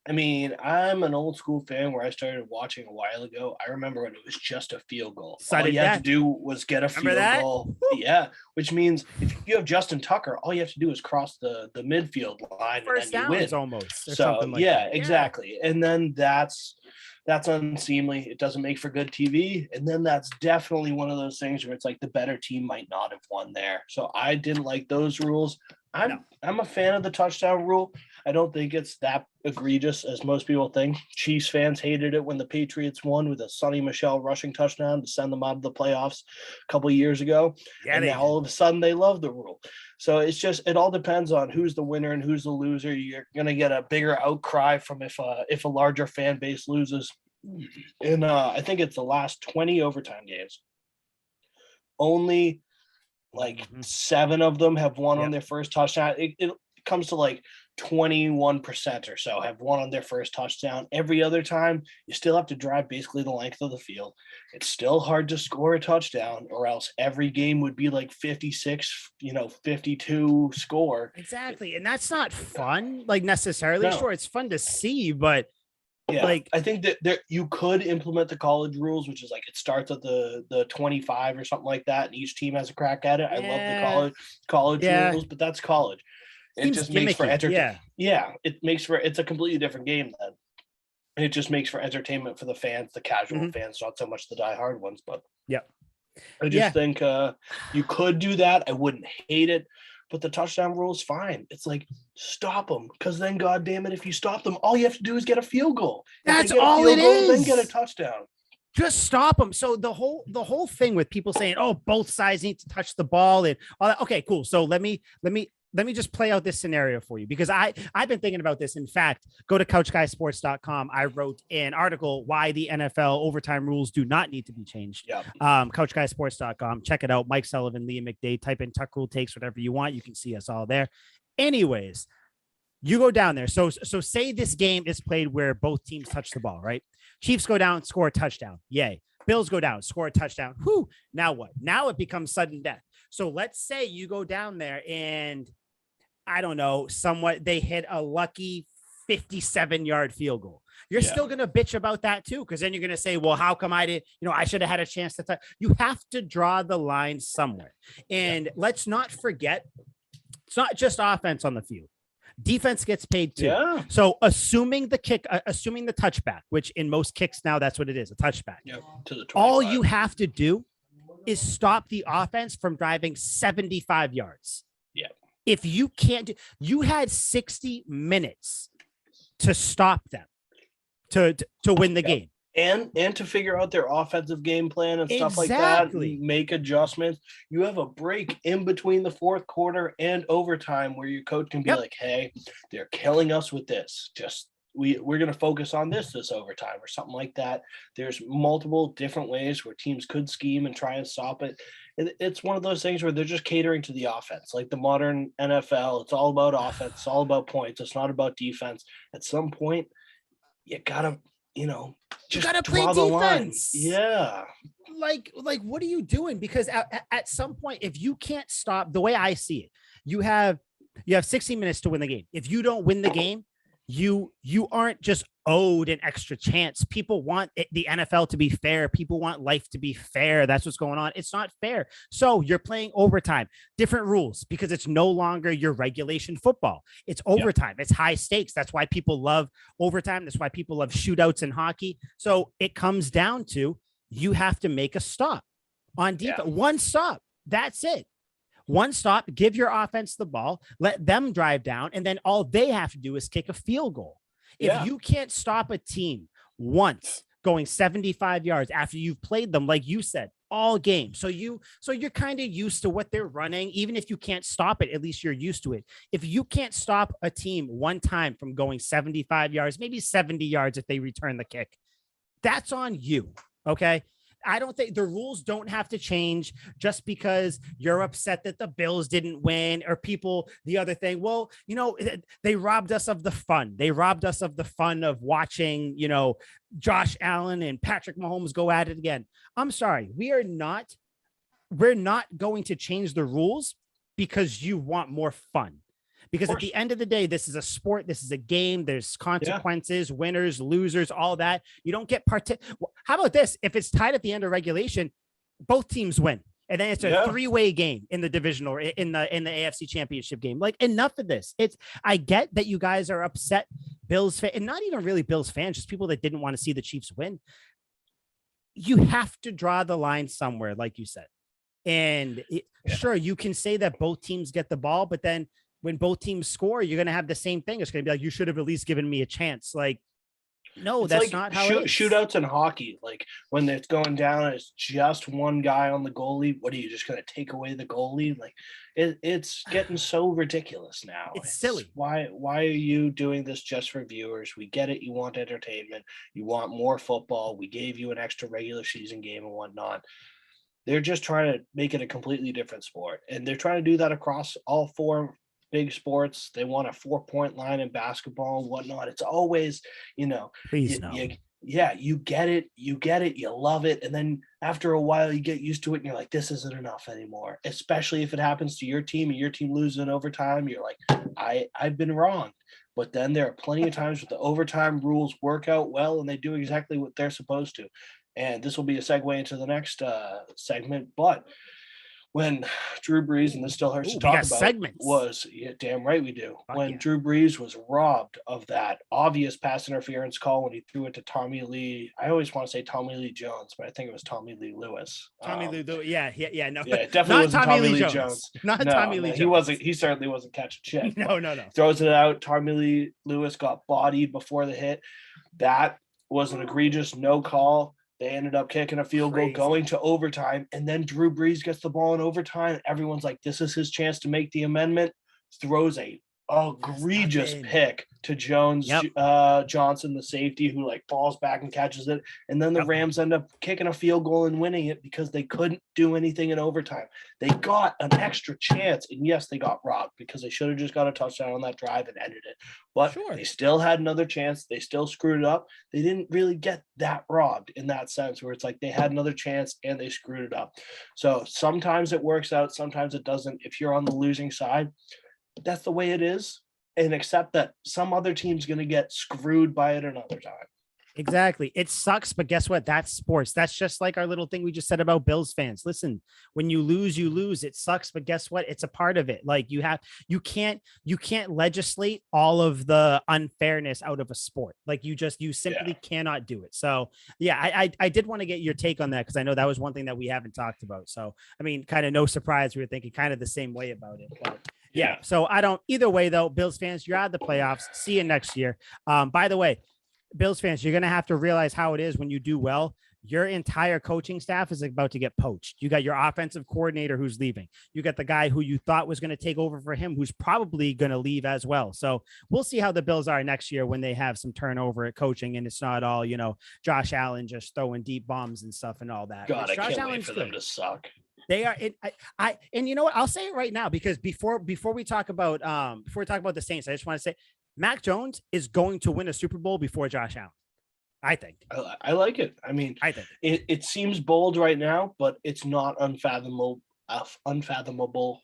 [SPEAKER 2] I mean, I'm an old school fan where I started watching a while ago. I remember when it was just a field goal. All you had to do was get a field goal. Yeah, which means if you have Justin Tucker, all you have to do is cross the midfield line
[SPEAKER 1] First
[SPEAKER 2] and then you win.
[SPEAKER 1] Almost.
[SPEAKER 2] So like exactly. And then that's unseemly. It doesn't make for good TV. And then that's definitely one of those things where it's like the better team might not have won there. So I didn't like those rules. I'm a fan of the touchdown rule. I don't think it's that egregious as most people think. Chiefs fans hated it when the Patriots won with a Sonny Michel rushing touchdown to send them out of the playoffs a couple of years ago. Yeah, and now all of a sudden they love the rule. So it all depends on who's the winner and who's the loser. You're going to get a bigger outcry from if a larger fan base loses. And I think it's the last 20 overtime games. Only like 7 of them have won on their first touchdown. It comes to like 21% or so have won on their first touchdown. Every other time, you still have to drive basically the length of the field. It's still hard to score a touchdown, or else every game would be like 56, 52 score.
[SPEAKER 1] Exactly. And that's not fun, like necessarily. No. Sure, it's fun to see, but
[SPEAKER 2] yeah, like I think that you could implement the college rules, which is like it starts at the 25 or something like that, and each team has a crack at it. I love the college rules, but that's college. It just makes for entertainment. Yeah, it makes for it's a completely different game then. It just makes for entertainment for the fans, the casual fans, not so much the diehard ones. But I just think you could do that. I wouldn't hate it. But the touchdown rule is fine. It's like, stop them. Because then, God damn it, if you stop them, all you have to do is get a field goal.
[SPEAKER 1] That's all it is.
[SPEAKER 2] Then get a touchdown.
[SPEAKER 1] Just stop them. So the whole thing with people saying, oh, both sides need to touch the ball and all that. Okay, cool. So let me just play out this scenario for you, because I've been thinking about this. In fact, go to couchguysports.com. I wrote an article why the NFL overtime rules do not need to be changed. Couchguysports.com. Check it out. Mike Sullivan, Liam McDade, type in Tuck Rule Takes, whatever you want. You can see us all there. Anyways, you go down there. So say this game is played where both teams touch the ball, right? Chiefs go down, score a touchdown. Yay. Bills go down, score a touchdown. Whew. Now what? Now it becomes sudden death. So let's say you go down there and I don't know, they hit a lucky 57-yard field goal. You're still going to bitch about that too, because then you're going to say, well, how come I didn't, I should have had a chance to touch. You have to draw the line somewhere. And let's not forget, it's not just offense on the field. Defense gets paid too. Yeah. So assuming the touchback, which in most kicks now, that's what it is, a touchback.
[SPEAKER 2] Yeah, to the 25.
[SPEAKER 1] All you have to do is stop the offense from driving 75 yards.
[SPEAKER 2] Yeah.
[SPEAKER 1] If you can't, you had 60 minutes to stop them to win the game.
[SPEAKER 2] And to figure out their offensive game plan and stuff like that, make adjustments. You have a break in between the fourth quarter and overtime where your coach can be like, hey, they're killing us with this. Just we're going to focus on this overtime or something like that. There's multiple different ways where teams could scheme and try and stop it. It's one of those things where they're just catering to the offense. Like the modern NFL, it's all about offense. It's all about points. It's not about defense. At some point, you gotta,
[SPEAKER 1] You
[SPEAKER 2] just
[SPEAKER 1] gotta play
[SPEAKER 2] draw the line.
[SPEAKER 1] defense.
[SPEAKER 2] Yeah.
[SPEAKER 1] Like, what are you doing? Because at some point, if you can't stop, the way I see it, you have 60 minutes to win the game. If you don't win the game, you aren't just owed an extra chance. People want the NFL to be fair. People want life to be fair. That's what's going on. It's not fair. So you're playing overtime, different rules, because it's no longer your regulation football. It's overtime. It's high stakes. That's why people love overtime. That's why people love shootouts in hockey. So it comes down to, you have to make a stop on defense. One stop. That's it. One stop, give your offense the ball, let them drive down, and then all they have to do is kick a field goal. If you can't stop a team once going 75 yards after you've played them, like you said, all game. So you're kind of used to what they're running. Even if you can't stop it, at least you're used to it. If you can't stop a team one time from going 75 yards, maybe 70 yards if they return the kick, that's on you. Okay. I don't think the rules don't have to change just because you're upset that the Bills didn't win, or people, the other thing. Well, they robbed us of the fun. They robbed us of the fun of watching, Josh Allen and Patrick Mahomes go at it again. I'm sorry. We're not going to change the rules because you want more fun. Because at the end of the day, this is a sport. This is a game. There's consequences, winners, losers, all that. You don't get How about this? If it's tied at the end of regulation, both teams win. And then it's a three-way game in the divisional or in the AFC Championship game. Like, enough of this. I get that you guys are upset, Bills fan, and not even really Bills fans, just people that didn't want to see the Chiefs win. You have to draw the line somewhere, like you said. And sure, you can say that both teams get the ball, but then when both teams score, you're going to have the same thing. It's going to be like, you should have at least given me a chance. Like, no, it's that's like not how it is.
[SPEAKER 2] Shootouts in hockey, like when it's going down, it's just one guy on the goalie. What are you just going to take away the goalie? Like, it's getting so ridiculous now.
[SPEAKER 1] It's silly.
[SPEAKER 2] Why are you doing this just for viewers? We get it. You want entertainment. You want more football. We gave you an extra regular season game and whatnot. They're just trying to make it a completely different sport. And they're trying to do that across all four big sports. They want a 4-point line in basketball and whatnot. It's always,
[SPEAKER 1] please no.
[SPEAKER 2] You get it, you love it, and then after a while you get used to it and you're like, this isn't enough anymore. Especially if it happens to your team and your team loses in overtime, you're like, I've been wrong. But then there are plenty of times where the overtime rules work out well and they do exactly what they're supposed to. And this will be a segue into the next segment, but when Drew Brees, and this still hurts to talk about,
[SPEAKER 1] segments.
[SPEAKER 2] Damn right we do. Drew Brees was robbed of that obvious pass interference call when he threw it to Tommy Lee. I always want to say Tommy Lee Jones, but I think it was Tommy Lee Lewis.
[SPEAKER 1] No.
[SPEAKER 2] Yeah, it definitely wasn't Tommy Lee Jones.
[SPEAKER 1] Tommy Lee Jones.
[SPEAKER 2] He certainly wasn't catching shit.
[SPEAKER 1] No.
[SPEAKER 2] Throws it out. Tommy Lee Lewis got bodied before the hit. That was an egregious no call. They ended up kicking a field goal, going to overtime, and then Drew Brees gets the ball in overtime. Everyone's like, this is his chance to make the amendment. Throws a egregious pick to Johnson, the safety, who falls back and catches it. And then the Rams end up kicking a field goal and winning it because they couldn't do anything in overtime. They got an extra chance, and yes, they got robbed because they should have just got a touchdown on that drive and ended it. But they still had another chance. They still screwed it up. They didn't really get that robbed in that sense where it's like they had another chance and they screwed it up. So sometimes it works out. Sometimes it doesn't. If you're on the losing side, that's the way it is, and accept that some other team's going to get screwed by it another time.
[SPEAKER 1] Exactly. It sucks, but guess what? That's sports. That's just like our little thing we just said about Bills fans. Listen, when you lose, you lose. It sucks, but guess what? It's a part of it. Like you can't legislate all of the unfairness out of a sport. Like you simply cannot do it. So yeah, I did want to get your take on that because I know that was one thing that we haven't talked about. So, I mean, kind of no surprise. We were thinking kind of the same way about it, but yeah. So either way though, Bills fans, you're out of the playoffs. See you next year. By the way, Bills fans, you're going to have to realize how it is when you do well. Your entire coaching staff is about to get poached. You got your offensive coordinator who's leaving. You got the guy who you thought was going to take over for him, who's probably going to leave as well. So we'll see how the Bills are next year when they have some turnover at coaching and it's not all, Josh Allen just throwing deep bombs and stuff and all that.
[SPEAKER 2] God, I can't wait for them to suck.
[SPEAKER 1] They are and you know what? I'll say it right now because before we talk about the Saints, I just want to say Mac Jones is going to win a Super Bowl before Josh Allen. I think.
[SPEAKER 2] I like it. I mean,
[SPEAKER 1] I think
[SPEAKER 2] it seems bold right now, but it's not unfathomable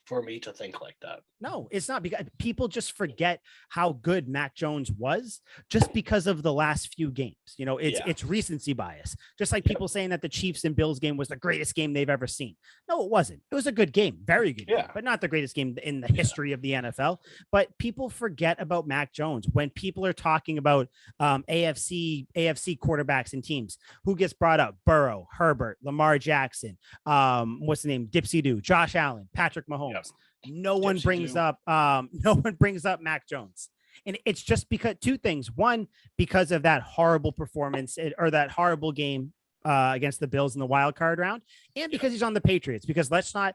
[SPEAKER 2] for me to think like that.
[SPEAKER 1] No, it's not, because people just forget how good Mac Jones was just because of the last few games. You know, it's recency bias. Just like people saying that the Chiefs and Bills game was the greatest game they've ever seen. No, it wasn't. It was a good game, very good game, but not the greatest game in the history of the NFL. But people forget about Mac Jones when people are talking about AFC quarterbacks and teams. Who gets brought up? Burrow, Herbert, Lamar Jackson, what's the name? Dipsy Doo, Josh Allen, Patrick Mahomes. Yep. No one brings up Mac Jones. And it's just because two things. One, because of that horrible performance or that horrible game against the Bills in the wild card round, and because he's on the Patriots. Because let's not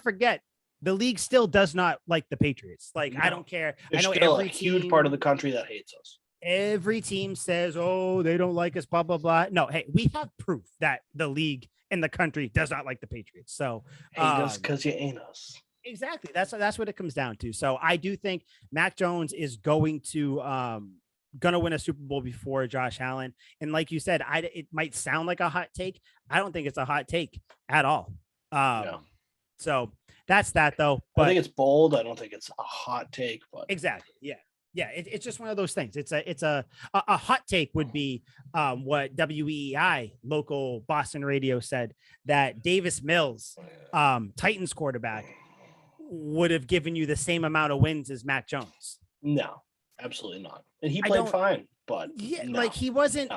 [SPEAKER 1] forget, the league still does not like the Patriots. Like, no. I don't care.
[SPEAKER 2] There's
[SPEAKER 1] I know
[SPEAKER 2] still a huge part of the country that hates us.
[SPEAKER 1] Every team says, "Oh, they don't like us." Blah blah blah. No, hey, we have proof that the league and the country does not like the Patriots. So
[SPEAKER 2] hate us because you ain't us.
[SPEAKER 1] Exactly. That's what it comes down to. So I do think Mac Jones is going to win a Super Bowl before Josh Allen. And like you said, it might sound like a hot take. I don't think it's a hot take at all. So that's that though. But
[SPEAKER 2] I think it's bold. I don't think it's a hot take, but
[SPEAKER 1] exactly. Yeah. Yeah. It's just one of those things. It's a hot take would be what WEEI local Boston radio said, that Davis Mills, Titans quarterback, would have given you the same amount of wins as Mac Jones.
[SPEAKER 2] No, absolutely not. And he played fine, but
[SPEAKER 1] like he wasn't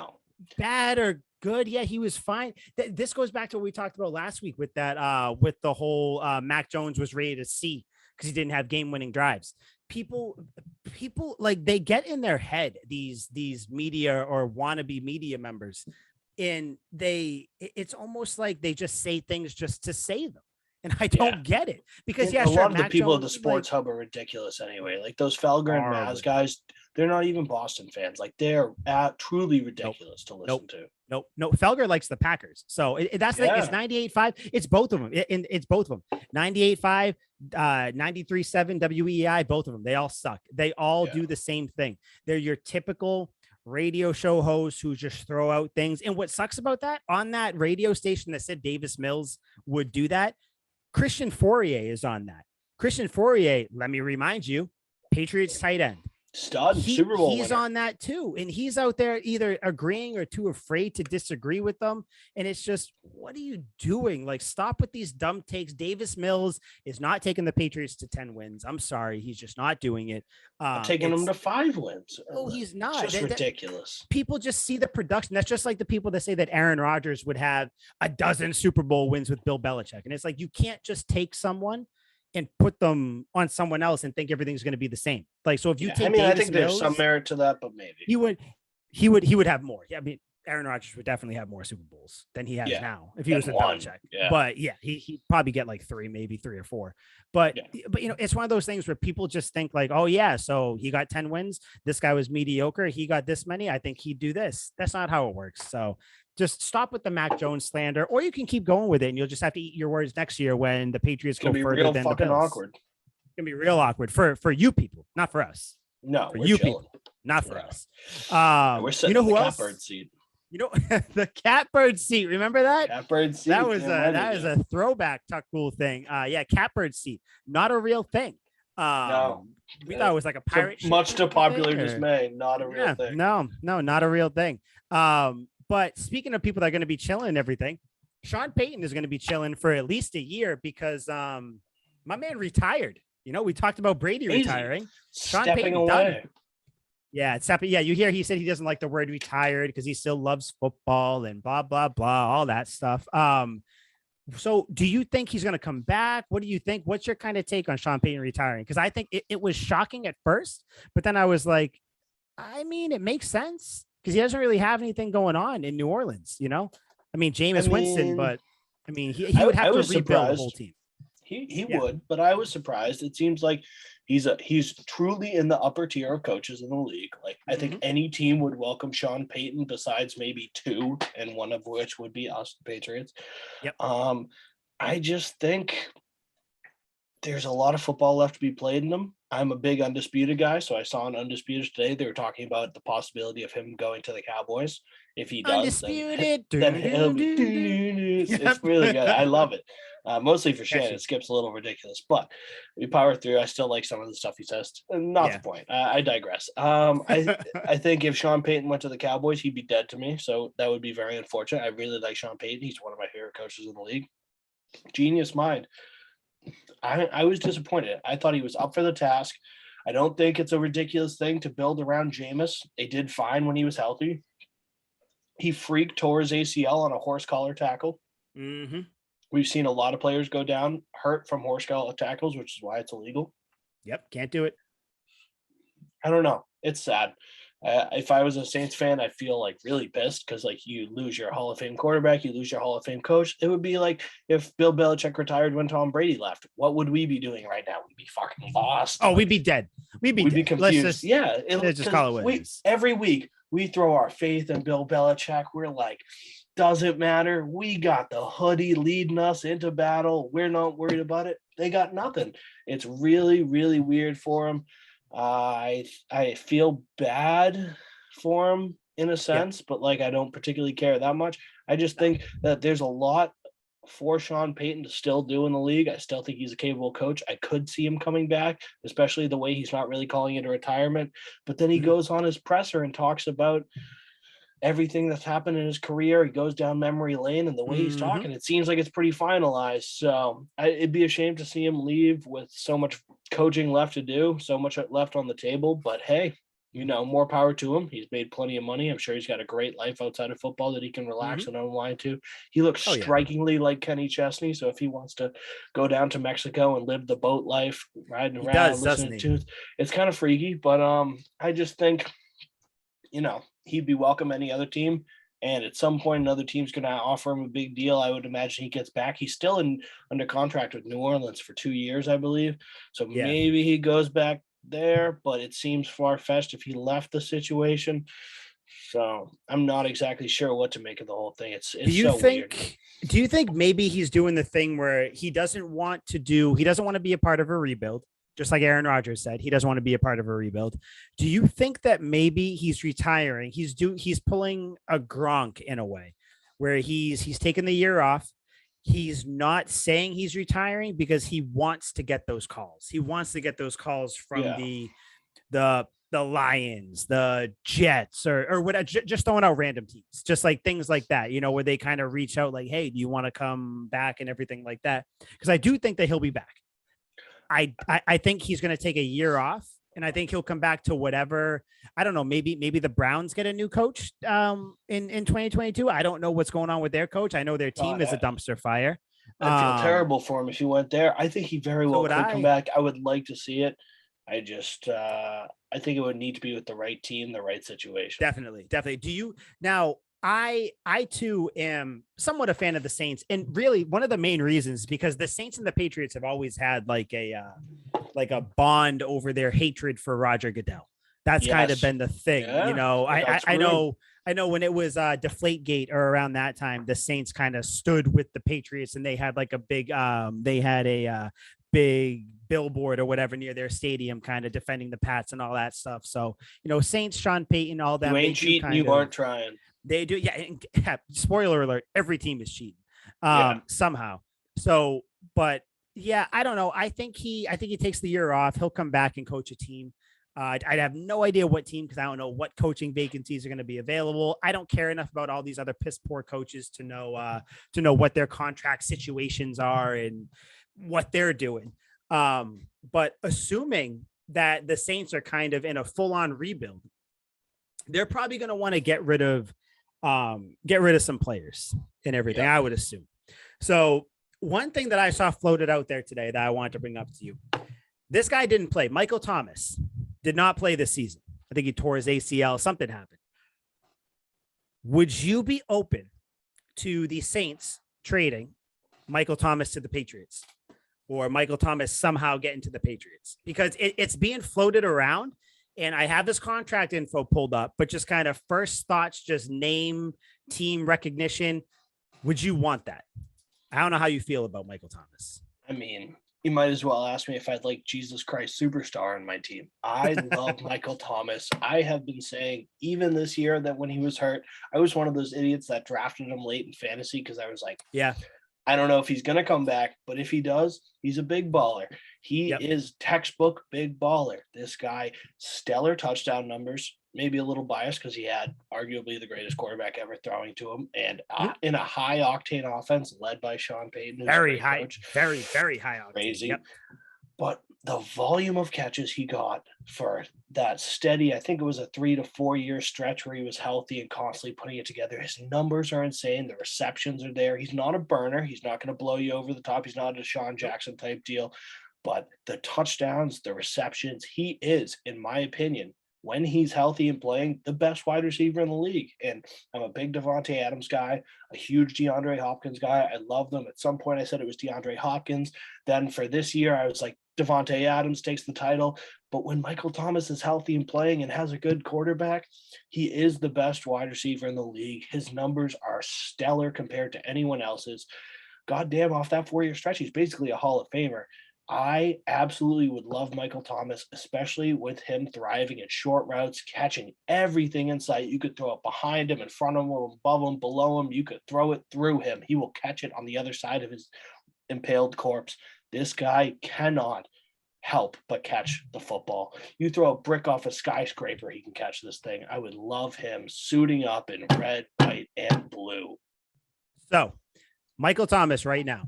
[SPEAKER 1] bad or good. Yeah, he was fine. This goes back to what we talked about last week with that, with the whole Mac Jones was ready to see because he didn't have game-winning drives. People like, they get in their head, these media or wannabe media members, and it's almost like they just say things just to say them. And I don't get it, because
[SPEAKER 2] a lot of the people at the Sports Hub are ridiculous anyway. Like those Felger and Maz guys, they're not even Boston fans. Like, they're truly ridiculous to listen to.
[SPEAKER 1] No. Felger likes the Packers. So that's like, it's 98.5. It's both of them. It's both of them. 98.5, 93.7 WEI, both of them. They all suck. They all do the same thing. They're your typical radio show hosts who just throw out things. And what sucks about that, on that radio station that said Davis Mills would do that, Christian Fourier is on that. Christian Fourier, let me remind you, Patriots tight end.
[SPEAKER 2] Stud, Super Bowl
[SPEAKER 1] He's
[SPEAKER 2] winner.
[SPEAKER 1] on that too. And he's out there either agreeing or too afraid to disagree with them. And it's just, what are you doing? Like, stop with these dumb takes. Davis Mills is not taking the Patriots to 10 wins. I'm sorry. He's just not doing it.
[SPEAKER 2] Taking them to 5 wins.
[SPEAKER 1] Oh, he's not.
[SPEAKER 2] It's just ridiculous.
[SPEAKER 1] People just see the production. That's just like the people that say that Aaron Rodgers would have a dozen Super Bowl wins with Bill Belichick. And it's like, you can't just take someone and put them on someone else and think everything's going to be the same. Like, so if you take,
[SPEAKER 2] I think there's some merit to that, but maybe
[SPEAKER 1] he would have more. Yeah, I mean, Aaron Rodgers would definitely have more Super Bowls than he has now if he was with Belichick. Yeah. But he'd probably get like 3, maybe 3 or 4. But you know, it's one of those things where people just think like, oh yeah, so he got 10 wins. This guy was mediocre. He got this many. I think he'd do this. That's not how it works. So just stop with the Mac Jones slander, or you can keep going with it, and you'll just have to eat your words next year when the Patriots go further than the Bills.
[SPEAKER 2] Awkward.
[SPEAKER 1] It's gonna be real awkward for you people, not for us.
[SPEAKER 2] No,
[SPEAKER 1] for you people, not for us.
[SPEAKER 2] We're sitting in the catbird seat.
[SPEAKER 1] You know, the catbird seat. Remember that?
[SPEAKER 2] Catbird seat.
[SPEAKER 1] That was a throwback Tuck Rule thing. Catbird seat, not a real thing.
[SPEAKER 2] No,
[SPEAKER 1] we thought it was like a pirate.
[SPEAKER 2] Much to popular dismay, not a real thing.
[SPEAKER 1] No, not a real thing. But speaking of people that are going to be chilling and everything, Sean Payton is going to be chilling for at least a year because my man retired. You know, we talked about Brady retiring. Sean
[SPEAKER 2] Stepping away.
[SPEAKER 1] Done. Yeah, you hear he said he doesn't like the word retired because he still loves football and blah, blah, blah, all that stuff. So do you think he's going to come back? What do you think? What's your kind of take on Sean Payton retiring? Because I think it was shocking at first, but then I was like, I mean, it makes sense because he doesn't really have anything going on in New Orleans, you know? I mean, Jameis Winston, but I mean, he would have to rebuild the whole team.
[SPEAKER 2] He would, but I was surprised. It seems like he's truly in the upper tier of coaches in the league. Like, I think any team would welcome Sean Payton besides maybe 2, and one of which would be us, the Patriots.
[SPEAKER 1] Yep.
[SPEAKER 2] I just think there's a lot of football left to be played in them. I'm a big Undisputed guy, so I saw on Undisputed today they were talking about the possibility of him going to the Cowboys. If he does,
[SPEAKER 1] Undisputed.
[SPEAKER 2] then he'll be. It's really good. I love it. Mostly for Shannon. It skips a little ridiculous, but we power through. I still like some of the stuff he says. Not the point. I digress. I think if Sean Payton went to the Cowboys, he'd be dead to me. So that would be very unfortunate. I really like Sean Payton. He's one of my favorite coaches in the league. Genius mind. I was disappointed. I thought he was up for the task. I don't think it's a ridiculous thing to build around Jameis. They did fine when he was healthy. He freak tore his ACL on a horse collar tackle.
[SPEAKER 1] Mm-hmm.
[SPEAKER 2] We've seen a lot of players go down hurt from horse collar tackles, which is why it's illegal.
[SPEAKER 1] Yep, can't do it.
[SPEAKER 2] I don't know. It's sad. If I was a Saints fan, I'd feel like really pissed because like you lose your Hall of Fame quarterback, you lose your Hall of Fame coach. It would be like if Bill Belichick retired when Tom Brady left. What would we be doing right now? We'd be fucking lost.
[SPEAKER 1] Oh, we'd be dead. We'd be
[SPEAKER 2] confused.
[SPEAKER 1] Let's just call it what it is.
[SPEAKER 2] Every week we throw our faith in Bill Belichick. We're like, doesn't matter. We got the hoodie leading us into battle. We're not worried about it. They got nothing. It's really, really weird for him. I feel bad for him in a sense, but like I don't particularly care that much. I just think that there's a lot for Sean Payton to still do in the league. I still think he's a capable coach. I could see him coming back, especially the way he's not really calling it a retirement. But then he goes on his presser and talks about everything that's happened in his career. He goes down memory lane, and the way he's talking, it seems like it's pretty finalized. So it'd be a shame to see him leave with so much coaching left to do, so much left on the table. But hey, more power to him. He's made plenty of money. I'm sure he's got a great life outside of football that he can relax and unwind to. He looks strikingly like Kenny Chesney. So if he wants to go down to Mexico and live the boat life, riding around, listening to tunes, it's kind of freaky. But I just think, he'd be welcome any other team. And at some point, another team's going to offer him a big deal. I would imagine he gets back. He's still under contract with New Orleans for 2 years, I believe. So maybe he goes back there, but it seems far-fetched if he left the situation. So I'm not exactly sure what to make of the whole thing. It's weird.
[SPEAKER 1] Do you think maybe he's doing the thing where he doesn't want to be a part of a rebuild? Just like Aaron Rodgers said, he doesn't want to be a part of a rebuild. Do you think that maybe he's retiring? He's pulling a Gronk in a way where he's taking the year off. He's not saying he's retiring because he wants to get those calls. He wants to get those calls from the Lions, the Jets, or what, just throwing out random teams, just like things like that, where they kind of reach out like, hey, do you want to come back and everything like that? Because I do think that he'll be back. I think he's going to take a year off, and I think he'll come back to whatever. I don't know. Maybe the Browns get a new coach in 2022. I don't know what's going on with their coach. I know their team is a dumpster fire.
[SPEAKER 2] I feel terrible for him if he went there. I think he very well could come back. I would like to see it. I just I think it would need to be with the right team, the right situation.
[SPEAKER 1] Definitely. Do you now? I too am somewhat a fan of the Saints, and really one of the main reasons because the Saints and the Patriots have always had like a bond over their hatred for Roger Goodell. That's kind of been the thing, I know when it was Deflategate or around that time, the Saints kind of stood with the Patriots, and they had like a big big billboard or whatever near their stadium, kind of defending the Pats and all that stuff. So Saints, Sean Payton, all that.
[SPEAKER 2] You ain't cheating, you aren't trying.
[SPEAKER 1] They do, spoiler alert: every team is cheating somehow. So, but I don't know. I think he takes the year off. He'll come back and coach a team. I'd have no idea what team because I don't know what coaching vacancies are going to be available. I don't care enough about all these other piss poor coaches to know what their contract situations are and what they're doing. But assuming that the Saints are kind of in a full on rebuild, they're probably going to want to get rid of some players and everything, I would assume. So one thing that I saw floated out there today that I wanted to bring up to you, this guy didn't play. Michael Thomas did not play this season. I think he tore his ACL. Something happened. Would you be open to the Saints trading Michael Thomas to the Patriots, or Michael Thomas somehow getting to the Patriots? Because it's being floated around. And I have this contract info pulled up, but just kind of first thoughts, just name, team recognition. Would you want that? I don't know how you feel about Michael Thomas.
[SPEAKER 2] I mean, You might as well ask me if I'd like Jesus Christ Superstar on my team. I love Michael Thomas. I have been saying even this year that when he was hurt, I was one of those idiots that drafted him late in fantasy because I was like,
[SPEAKER 1] Yeah.
[SPEAKER 2] I don't know if he's going to come back, but if he does, he's a big baller. He is textbook big baller. This guy, stellar touchdown numbers, maybe a little biased because he had arguably the greatest quarterback ever throwing to him, and in a high octane offense led by Sean Payton, who's
[SPEAKER 1] Very
[SPEAKER 2] a great
[SPEAKER 1] high,
[SPEAKER 2] coach.
[SPEAKER 1] very, very high octane.
[SPEAKER 2] Crazy.
[SPEAKER 1] Yep.
[SPEAKER 2] But the volume of catches he got for that steady, I think it was a 3 to 4 year stretch where he was healthy and constantly putting it together. His numbers are insane. The receptions are there. He's not a burner. He's not going to blow you over the top. He's not a Deshaun Jackson type deal. But the touchdowns, the receptions, he is, in my opinion, when he's healthy and playing, the best wide receiver in the league. And I'm a big Devontae Adams guy, a huge DeAndre Hopkins guy. I love them. At some point, I said it was DeAndre Hopkins. Then for this year, I was like, Devontae Adams takes the title. But when Michael Thomas is healthy and playing and has a good quarterback, he is the best wide receiver in the league. His numbers are stellar compared to anyone else's. Goddamn, off that 4 year stretch, he's basically a Hall of Famer. I absolutely would love Michael Thomas, especially with him thriving at short routes, catching everything in sight. You could throw it behind him, in front of him, above him, below him. You could throw it through him. He will catch it on the other side of his impaled corpse. This guy cannot help but catch the football. You throw a brick off a skyscraper, he can catch this thing. I would love him suiting up in red, white, and blue.
[SPEAKER 1] So, Michael Thomas right now.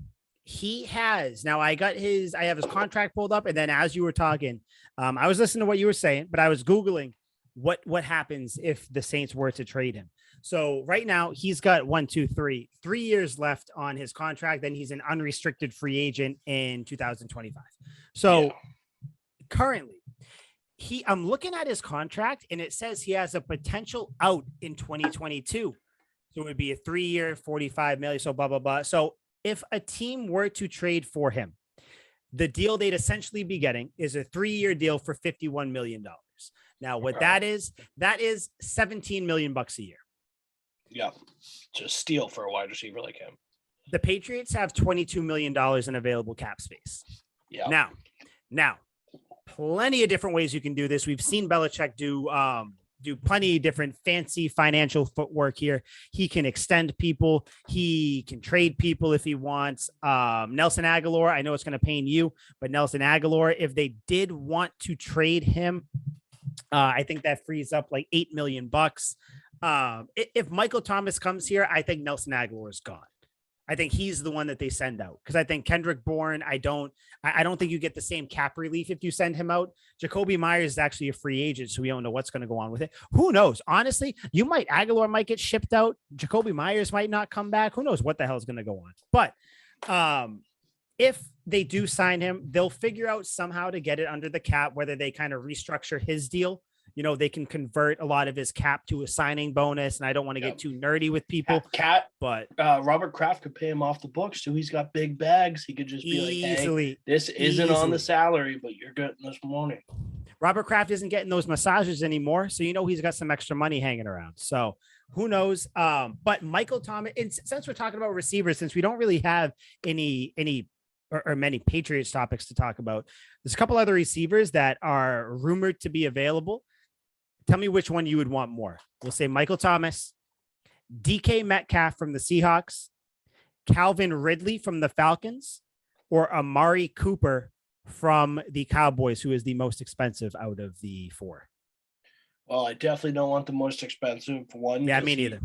[SPEAKER 1] He has now. I have his contract pulled up, and then as you were talking, I was listening to what you were saying, but I was Googling what happens if the Saints were to trade him. So right now he's got 3 years left on his contract. Then he's an unrestricted free agent in 2025. So currently I'm looking at his contract and it says he has a potential out in 2022. So it would be a 3 year, 45 million. So blah, blah, blah. So if a team were to trade for him, the deal they'd essentially be getting is a 3 year deal for $51 million. Now, what that is 17 million bucks a year.
[SPEAKER 2] Yeah. Just steal for a wide receiver like him.
[SPEAKER 1] The Patriots have $22 million in available cap space.
[SPEAKER 2] Yeah.
[SPEAKER 1] Now, plenty of different ways you can do this. We've seen Belichick do plenty of different fancy financial footwork here. He can extend people. He can trade people if he wants. Nelson Aguilar, I know it's going to pain you, but Nelson Aguilar, if they did want to trade him, I think that frees up like $8 million bucks. If Michael Thomas comes here, I think Nelson Aguilar is gone. I think he's the one that they send out because I think Kendrick Bourne, I don't think you get the same cap relief if you send him out. Jacoby Myers is actually a free agent, so we don't know what's going to go on with it. Who knows? Honestly, Aguilar might get shipped out. Jacoby Myers might not come back. Who knows what the hell is going to go on? But if they do sign him, they'll figure out somehow to get it under the cap, whether they kind of restructure his deal. You know, they can convert a lot of his cap to a signing bonus. And I don't want to get too nerdy with people.
[SPEAKER 2] But Robert Kraft could pay him off the books too. He's got big bags. He could just be like, hey, this isn't on the salary, but you're getting this morning.
[SPEAKER 1] Robert Kraft isn't getting those massages anymore. So, he's got some extra money hanging around. So who knows? But Michael Thomas, since we're talking about receivers, since we don't really have any many Patriots topics to talk about, there's a couple other receivers that are rumored to be available. Tell me which one you would want more. We'll say Michael Thomas, DK Metcalf from the Seahawks, Calvin Ridley from the Falcons, or Amari Cooper from the Cowboys, who is the most expensive out of the four.
[SPEAKER 2] Well, I definitely don't want the most expensive one.
[SPEAKER 1] Yeah, me neither.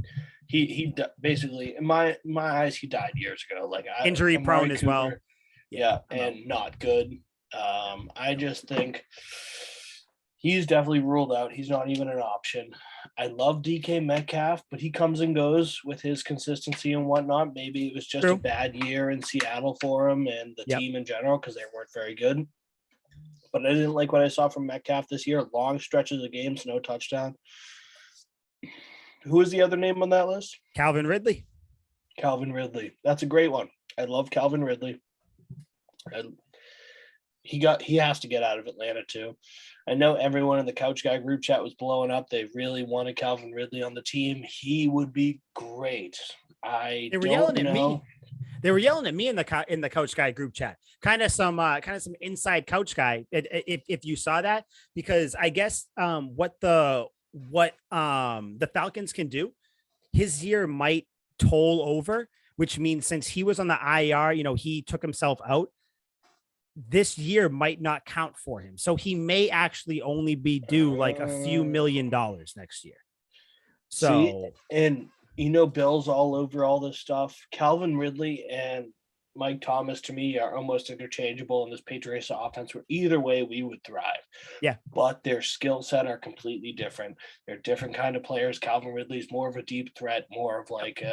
[SPEAKER 2] He basically, in my eyes, he died years ago. Like
[SPEAKER 1] injury prone as well.
[SPEAKER 2] Yeah, and not good. I just think he's definitely ruled out. He's not even an option. I love DK Metcalf, but he comes and goes with his consistency and whatnot. Maybe it was just a bad year in Seattle for him and the team in general because they weren't very good. But I didn't like what I saw from Metcalf this year. Long stretches of games, no touchdown. Who is the other name on that list?
[SPEAKER 1] Calvin Ridley.
[SPEAKER 2] Calvin Ridley. That's a great one. I love Calvin Ridley. He has to get out of Atlanta too. I know everyone in the Couch Guy group chat was blowing up. They really wanted Calvin Ridley on the team. He would be great. They were yelling at me.
[SPEAKER 1] They were yelling at me in the Couch Guy group chat. Kind of some inside Couch Guy. If you saw that, because I guess what the Falcons can do, his year might toll over, which means since he was on the IR, he took himself out. This year might not count for him, so he may actually only be due like a few $1 million next year. So,
[SPEAKER 2] and Bill's all over all this stuff. Calvin Ridley and Mike Thomas, to me, are almost interchangeable in this Patriots offense, where either way we would thrive.
[SPEAKER 1] Yeah.
[SPEAKER 2] But their skill set are completely different. They're different kind of players. Calvin Ridley's more of a deep threat, more of like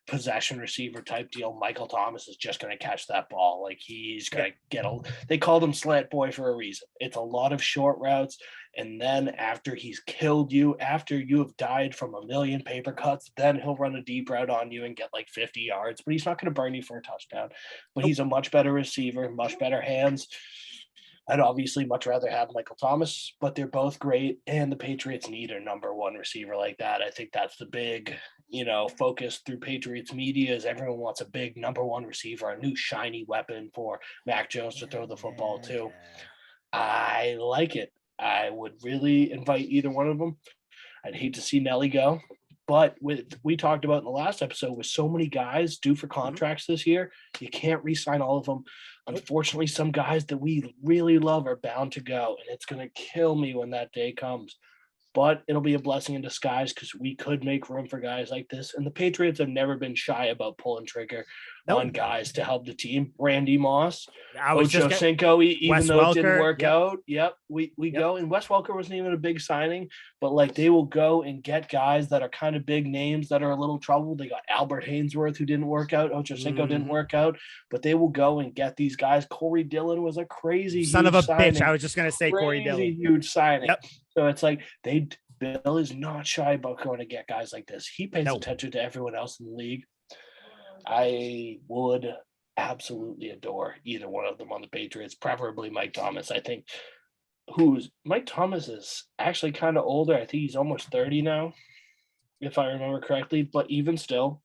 [SPEAKER 2] possession receiver type deal. Michael Thomas is just going to catch that ball. Like he's going to they called him slant boy for a reason. It's a lot of short routes. And then after he's killed you, after you have died from a million paper cuts, then he'll run a deep route on you and get like 50 yards. But he's not going to burn you for a touchdown. But he's a much better receiver, much better hands. I'd obviously much rather have Michael Thomas, but they're both great. And the Patriots need a number one receiver like that. I think that's the big, focus through Patriots media is everyone wants a big number one receiver, a new shiny weapon for Mac Jones to throw the football to. I like it. I would really invite either one of them. I'd hate to see Nelly go, but we talked about in the last episode, with so many guys due for contracts this year, you can't re-sign all of them. Unfortunately, some guys that we really love are bound to go, and it's going to kill me when that day comes. But it'll be a blessing in disguise because we could make room for guys like this. And the Patriots have never been shy about pulling trigger on guys to help the team. Randy Moss, Ocho Cinco, even though it didn't work out. Yep, we go. And Wes Welker wasn't even a big signing, but like they will go and get guys that are kind of big names that are a little troubled. They got Albert Hainsworth, who didn't work out. Ocho Cinco didn't work out, but they will go and get these guys. Corey Dillon was a crazy
[SPEAKER 1] son of a
[SPEAKER 2] signing.
[SPEAKER 1] bitch. I was just going to say Corey Dillon.
[SPEAKER 2] Huge signing.
[SPEAKER 1] Yep.
[SPEAKER 2] So it's like Bill is not shy about going to get guys like this. He pays attention to everyone else in the league. I would absolutely adore either one of them on the Patriots, preferably Mike Thomas. I think Mike Thomas is actually kind of older. I think he's almost 30 now, if I remember correctly. But even still,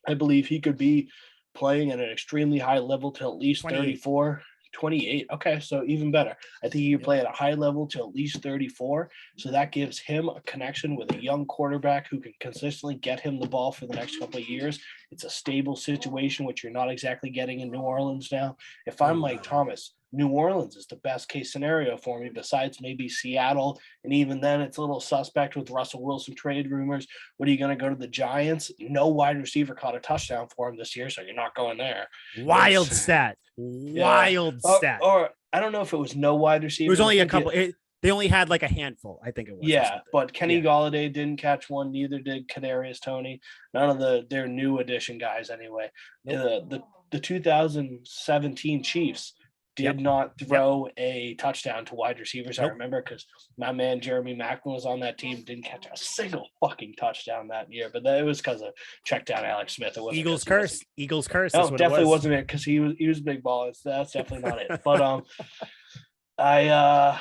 [SPEAKER 2] I believe he could be playing at an extremely high level till at least 34. 28. Okay, so even better. I think you play at a high level to at least 34. So that gives him a connection with a young quarterback who can consistently get him the ball for the next couple of years. It's a stable situation, which you're not exactly getting in New Orleans now. If I'm Mike Thomas, New Orleans is the best case scenario for me, besides maybe Seattle. And even then, it's a little suspect with Russell Wilson trade rumors. What are you going to go to the Giants? No wide receiver caught a touchdown for him this year, so you're not going there.
[SPEAKER 1] Wild stat.
[SPEAKER 2] Or I don't know if it was no wide receiver.
[SPEAKER 1] It was only a couple. They only had like a handful, I think it was.
[SPEAKER 2] Yeah, but Kenny Golladay didn't catch one. Neither did Kadarius Toney. None of their new addition guys anyway. Nope. The 2017 Chiefs did not throw a touchdown to wide receivers. I remember because my man Jeremy Maclin was on that team, didn't catch a single fucking touchdown that year. But it was because of check down Alex Smith. It wasn't
[SPEAKER 1] Eagles curse. Eagles curse.
[SPEAKER 2] No, definitely wasn't it because he was big ball. That's definitely not it. But I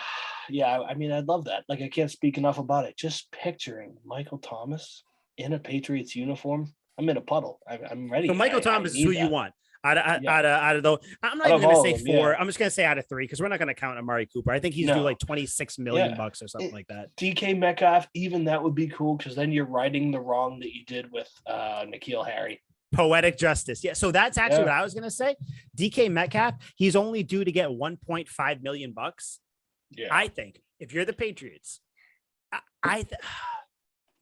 [SPEAKER 2] mean, I'd love that. Like I can't speak enough about it. Just picturing Michael Thomas in a Patriots uniform. I'm in a puddle. I'm ready.
[SPEAKER 1] So Michael Thomas is who you want. Out of those, I'm not even going to say 4. I'm just going to say out of 3 because we're not going to count Amari Cooper. I think he's due like $26 million or something like that.
[SPEAKER 2] DK Metcalf, even that would be cool because then you're righting the wrong that you did with N'Keal Harry.
[SPEAKER 1] Poetic justice. Yeah. So that's actually what I was going to say. DK Metcalf, he's only due to get $1.5 million. Yeah. I think if you're the Patriots,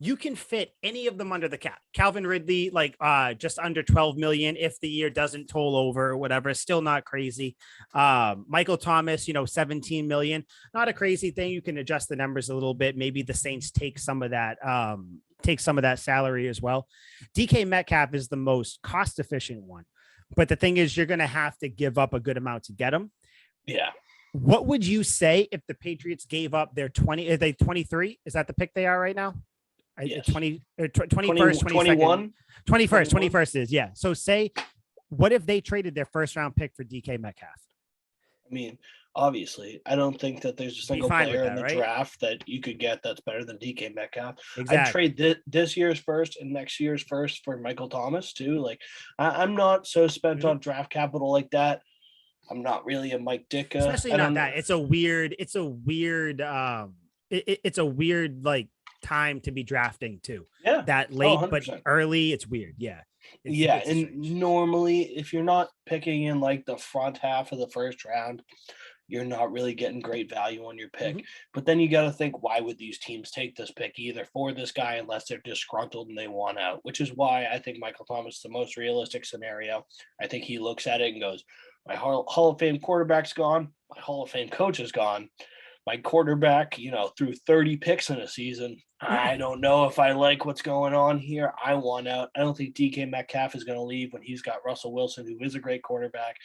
[SPEAKER 1] you can fit any of them under the cap. Calvin Ridley, like just under 12 million if the year doesn't toll over or whatever. Still not crazy. Michael Thomas, 17 million. Not a crazy thing. You can adjust the numbers a little bit. Maybe the Saints take some of that salary as well. DK Metcalf is the most cost efficient one. But the thing is, you're going to have to give up a good amount to get him.
[SPEAKER 2] Yeah.
[SPEAKER 1] What would you say if the Patriots gave up their 20? Are they 23? Is that the pick they are right now? Yes. 21st, 21st is, yeah. So say, what if they traded their first round pick for DK Metcalf?
[SPEAKER 2] I mean, Obviously, I don't think that there's a single
[SPEAKER 1] fine with
[SPEAKER 2] player in
[SPEAKER 1] that,
[SPEAKER 2] the
[SPEAKER 1] right?
[SPEAKER 2] draft that you could get that's better than DK Metcalf. I'd
[SPEAKER 1] Exactly.
[SPEAKER 2] trade this year's first and next year's first for Michael Thomas too. Like, I'm not so spent
[SPEAKER 1] Mhm.
[SPEAKER 2] on draft capital like that. I'm not really a Mike Ditka.
[SPEAKER 1] Especially
[SPEAKER 2] I
[SPEAKER 1] not
[SPEAKER 2] don't
[SPEAKER 1] that. It's a weird, it's a weird like time to be drafting too.
[SPEAKER 2] Yeah.
[SPEAKER 1] That
[SPEAKER 2] Oh,
[SPEAKER 1] late but
[SPEAKER 2] 100%.
[SPEAKER 1] early, it's weird. Yeah.
[SPEAKER 2] Yeah,
[SPEAKER 1] It's
[SPEAKER 2] and
[SPEAKER 1] strange.
[SPEAKER 2] normally if you're not picking in like the front half of the first round, you're not really getting great value on your pick.
[SPEAKER 1] Mhm.
[SPEAKER 2] But then you got to think, why would these teams take this pick either for this guy unless they're disgruntled and they want out? Which is why I think Michael Thomas is the most realistic scenario. I think he looks at it and goes, my Hall of Fame quarterback's gone. My Hall of Fame coach is gone. My quarterback, threw 30 picks in a season. I don't know if I like what's going on here. I want out. I don't think DK Metcalf is going to leave when he's got Russell Wilson, who is a great quarterback.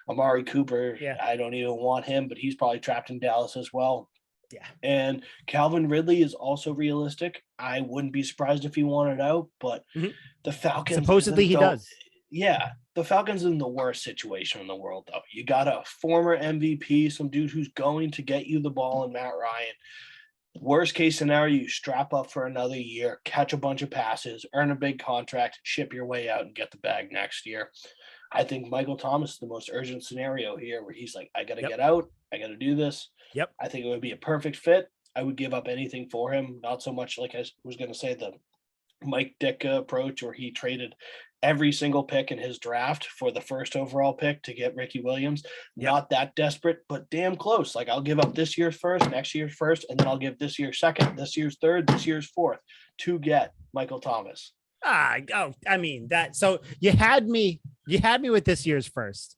[SPEAKER 2] Amari Cooper,
[SPEAKER 1] Yeah.
[SPEAKER 2] I don't even want him, but he's probably trapped in Dallas as well.
[SPEAKER 1] Yeah.
[SPEAKER 2] And Calvin Ridley is also realistic. I wouldn't be surprised if he wanted out, but
[SPEAKER 1] Mhm.
[SPEAKER 2] the Falcons
[SPEAKER 1] Supposedly he does.
[SPEAKER 2] Yeah, the Falcons in the worst situation in the world, though. You got a former MVP, some dude who's going to get you the ball, and Matt Ryan. Worst case scenario, you strap up for another year, catch a bunch of passes, earn a big contract, ship your way out, and get the bag next year. I think Michael Thomas is the most urgent scenario here where he's like, I got to
[SPEAKER 1] Yep.
[SPEAKER 2] get out. I got to do this.
[SPEAKER 1] Yep.
[SPEAKER 2] I think it would be a perfect fit. I would give up anything for him. Not so much like I was going to say the Mike Ditka approach where he traded every single pick in his draft for the first overall pick to get Ricky Williams.
[SPEAKER 1] Yep.
[SPEAKER 2] Not that desperate, but damn close. Like, I'll give up this year's first, next year's first, and then I'll give this year's second, this year's third, this year's fourth to get Michael Thomas.
[SPEAKER 1] I mean that. So you had me with this year's first.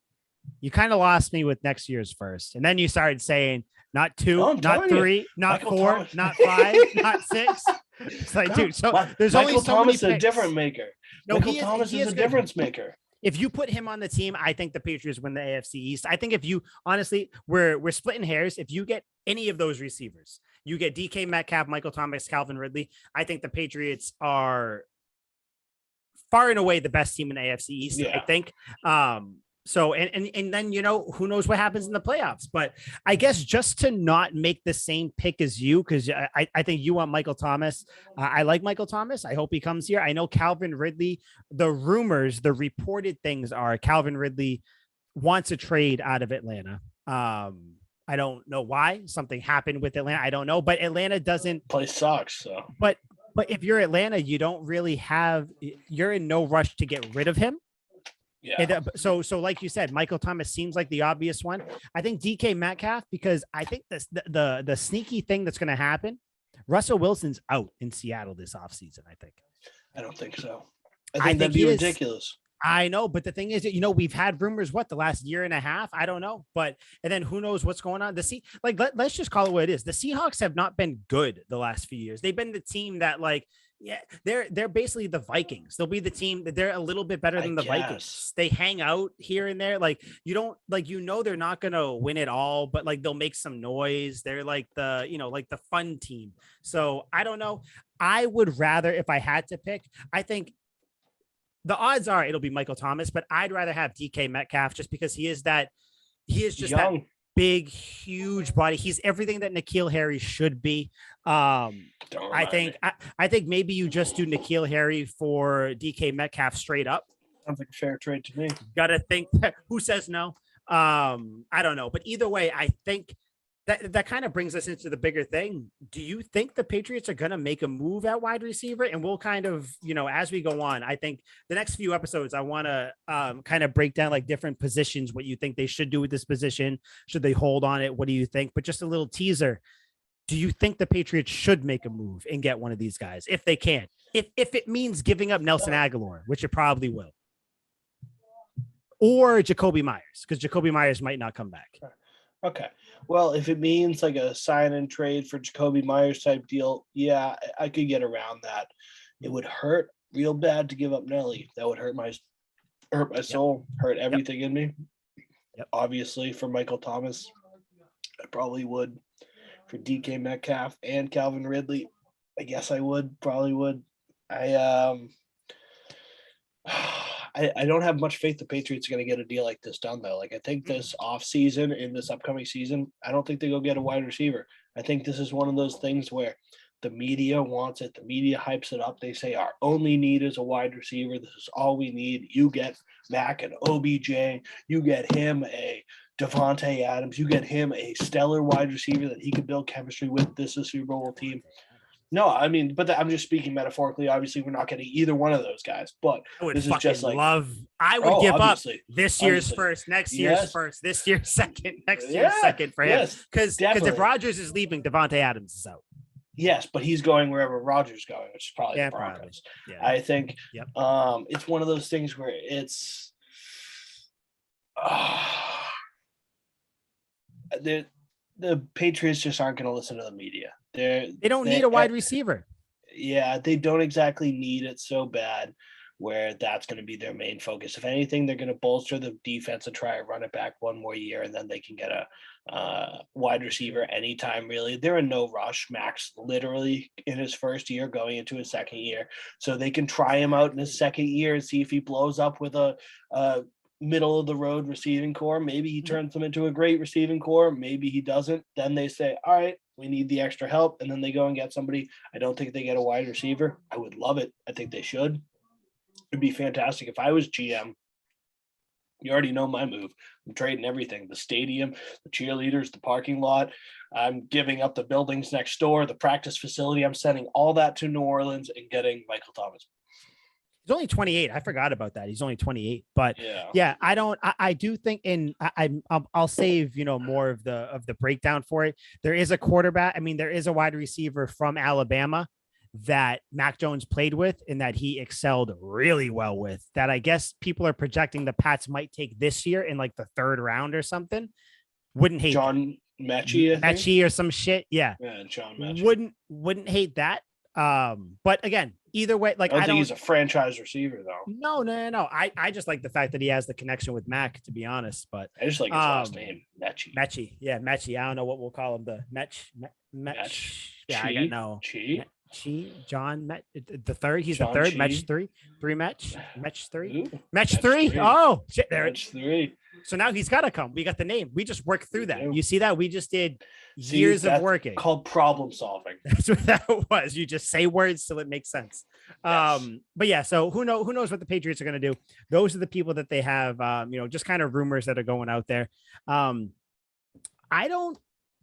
[SPEAKER 1] You kind of lost me with next year's first, and then you started saying not two,
[SPEAKER 2] No,
[SPEAKER 1] not three, not
[SPEAKER 2] Michael
[SPEAKER 1] four,
[SPEAKER 2] Thomas.
[SPEAKER 1] not five, not six. It's like, dude. So there's
[SPEAKER 2] Michael
[SPEAKER 1] only so
[SPEAKER 2] Thomas
[SPEAKER 1] many
[SPEAKER 2] is a
[SPEAKER 1] picks.
[SPEAKER 2] difference maker.
[SPEAKER 1] No,
[SPEAKER 2] Michael Thomas
[SPEAKER 1] he
[SPEAKER 2] is a
[SPEAKER 1] good.
[SPEAKER 2] difference maker.
[SPEAKER 1] If you put him on the team, I think the Patriots win the AFC East. I think if you honestly, we're splitting hairs. If you get any of those receivers, you get DK Metcalf, Michael Thomas, Calvin Ridley. I think the Patriots are far and away the best team in the AFC East.
[SPEAKER 2] Yeah.
[SPEAKER 1] I think. So and then who knows what happens in the playoffs. But I guess just to not make the same pick as you, because I think you want Michael Thomas. I like Michael Thomas. I hope he comes here. I know Calvin Ridley. The rumors, the reported things are Calvin Ridley wants a trade out of Atlanta. I don't know why. Something happened with Atlanta. I don't know, but Atlanta doesn't.
[SPEAKER 2] Place sucks. So,
[SPEAKER 1] but if you're Atlanta, you don't really have. You're in no rush to get rid of him.
[SPEAKER 2] Yeah.
[SPEAKER 1] So like you said, Michael Thomas seems like the obvious one. I think DK Metcalf, because I think the sneaky thing that's going to happen, Russell Wilson's out in Seattle this offseason, I think.
[SPEAKER 2] I don't think so. I think that'd be ridiculous.
[SPEAKER 1] I know, but the thing is that, we've had rumors, the last year and a half? I don't know. But, and then who knows what's going on? Let's just call it what it is. The Seahawks have not been good the last few years. They've been the team that they're basically the Vikings. They'll be the team that they're a little bit better than the Vikings. They hang out here and there. You don't they're not going to win it all, but they'll make some noise. They're the fun team. So I don't know. I would rather, if I had to pick, I think the odds are it'll be Michael Thomas, but I'd rather have DK Metcalf just because he is just young. That big, huge body. He's everything that N'Keal Harry should be. I think maybe you just do N'Keal Harry for DK Metcalf straight up.
[SPEAKER 2] Sounds like a fair trade to me.
[SPEAKER 1] Gotta think who says no. I don't know, but either way, I think that kind of brings us into the bigger thing. Do you think the Patriots are going to make a move at wide receiver? And we'll kind of, as we go on, I think the next few episodes, I want to kind of break down different positions, what you think they should do with this position. Should they hold on it? What do you think? But just a little teaser. Do you think the Patriots should make a move and get one of these guys if they can? If it means giving up Nelson Aguilar, which it probably will. Or Jacoby Myers, because Jacoby Myers might not come back.
[SPEAKER 2] Okay. Well, if it means a sign and trade for Jacoby Myers type deal, yeah, I could get around that. It would hurt real bad to give up Nelly. That would hurt my soul, hurt everything in me.
[SPEAKER 1] Yep.
[SPEAKER 2] Obviously, for Michael Thomas, I probably would. For DK Metcalf and Calvin Ridley, I guess I would, probably would. I I don't have much faith the Patriots are going to get a deal like this done, though. Like, I think this offseason, in this upcoming season, I don't think they go get a wide receiver. I think this is one of those things where the media wants it. The media hypes it up. They say our only need is a wide receiver. This is all we need. You get Mac and OBJ. You get him a Devontae Adams. You get him a stellar wide receiver that he can build chemistry with. This is a Super Bowl team. No, I mean, but I'm just speaking metaphorically. Obviously, we're not getting either one of those guys. But this is just like
[SPEAKER 1] I would give up this year's
[SPEAKER 2] obviously.
[SPEAKER 1] first, next year's first, this year's second, next year's second for him. Because if Rodgers is leaving, Devontae Adams is out.
[SPEAKER 2] Yes, but he's going wherever Rodgers is going, which is probably the Broncos. Yeah. I think it's one of those things where it's the Patriots just aren't going to listen to the media. They
[SPEAKER 1] don't need a wide receiver.
[SPEAKER 2] Yeah, they don't exactly need it so bad where that's going to be their main focus. If anything, they're going to bolster the defense and try to run it back one more year, and then they can get a wide receiver anytime, really. They're in no rush. Max literally in his first year going into his second year. So they can try him out in his second year and see if he blows up with a middle of the road receiving core. Maybe he turns them into a great receiving core. Maybe he doesn't. Then they say, all right, we need the extra help. And then they go and get somebody. I don't think they get a wide receiver. I would love it. I think they should. It'd be fantastic. If I was GM, you already know my move. I'm trading everything, the stadium, the cheerleaders, the parking lot. I'm giving up the buildings next door, the practice facility. I'm sending all that to New Orleans and getting Michael Thomas.
[SPEAKER 1] He's only 28. I forgot about that. He's only 28, but yeah, I do think I'll save, more of the breakdown for it. There is a quarterback. I mean, there is a wide receiver from Alabama that Mac Jones played with and that he excelled really well with, that I guess people are projecting the Pats might take this year in like the third round or something. Wouldn't hate
[SPEAKER 2] John Mechie
[SPEAKER 1] or some shit. Yeah.
[SPEAKER 2] John Mechie.
[SPEAKER 1] Wouldn't hate that. But again, either way, like
[SPEAKER 2] I don't think he's a franchise receiver though.
[SPEAKER 1] No. I just like the fact that he has the connection with Mac, to be honest. But
[SPEAKER 2] I just like his last name, Mechie.
[SPEAKER 1] Mechie. Yeah, Mechie. I don't know what we'll call him. The Mech. Yeah, I got no. John Met the third. He's John the third. Mech three Mech 3. Mech 3. Oh shit! There.
[SPEAKER 2] Mech 3.
[SPEAKER 1] So now he's got to come. We got the name. We just worked through that. You see that? We just did years of working.
[SPEAKER 2] Called problem solving.
[SPEAKER 1] That's what that was. You just say words till it makes sense. Yes. But yeah. So who knows what the Patriots are going to do? Those are the people that they have. Just kind of rumors that are going out there. I don't.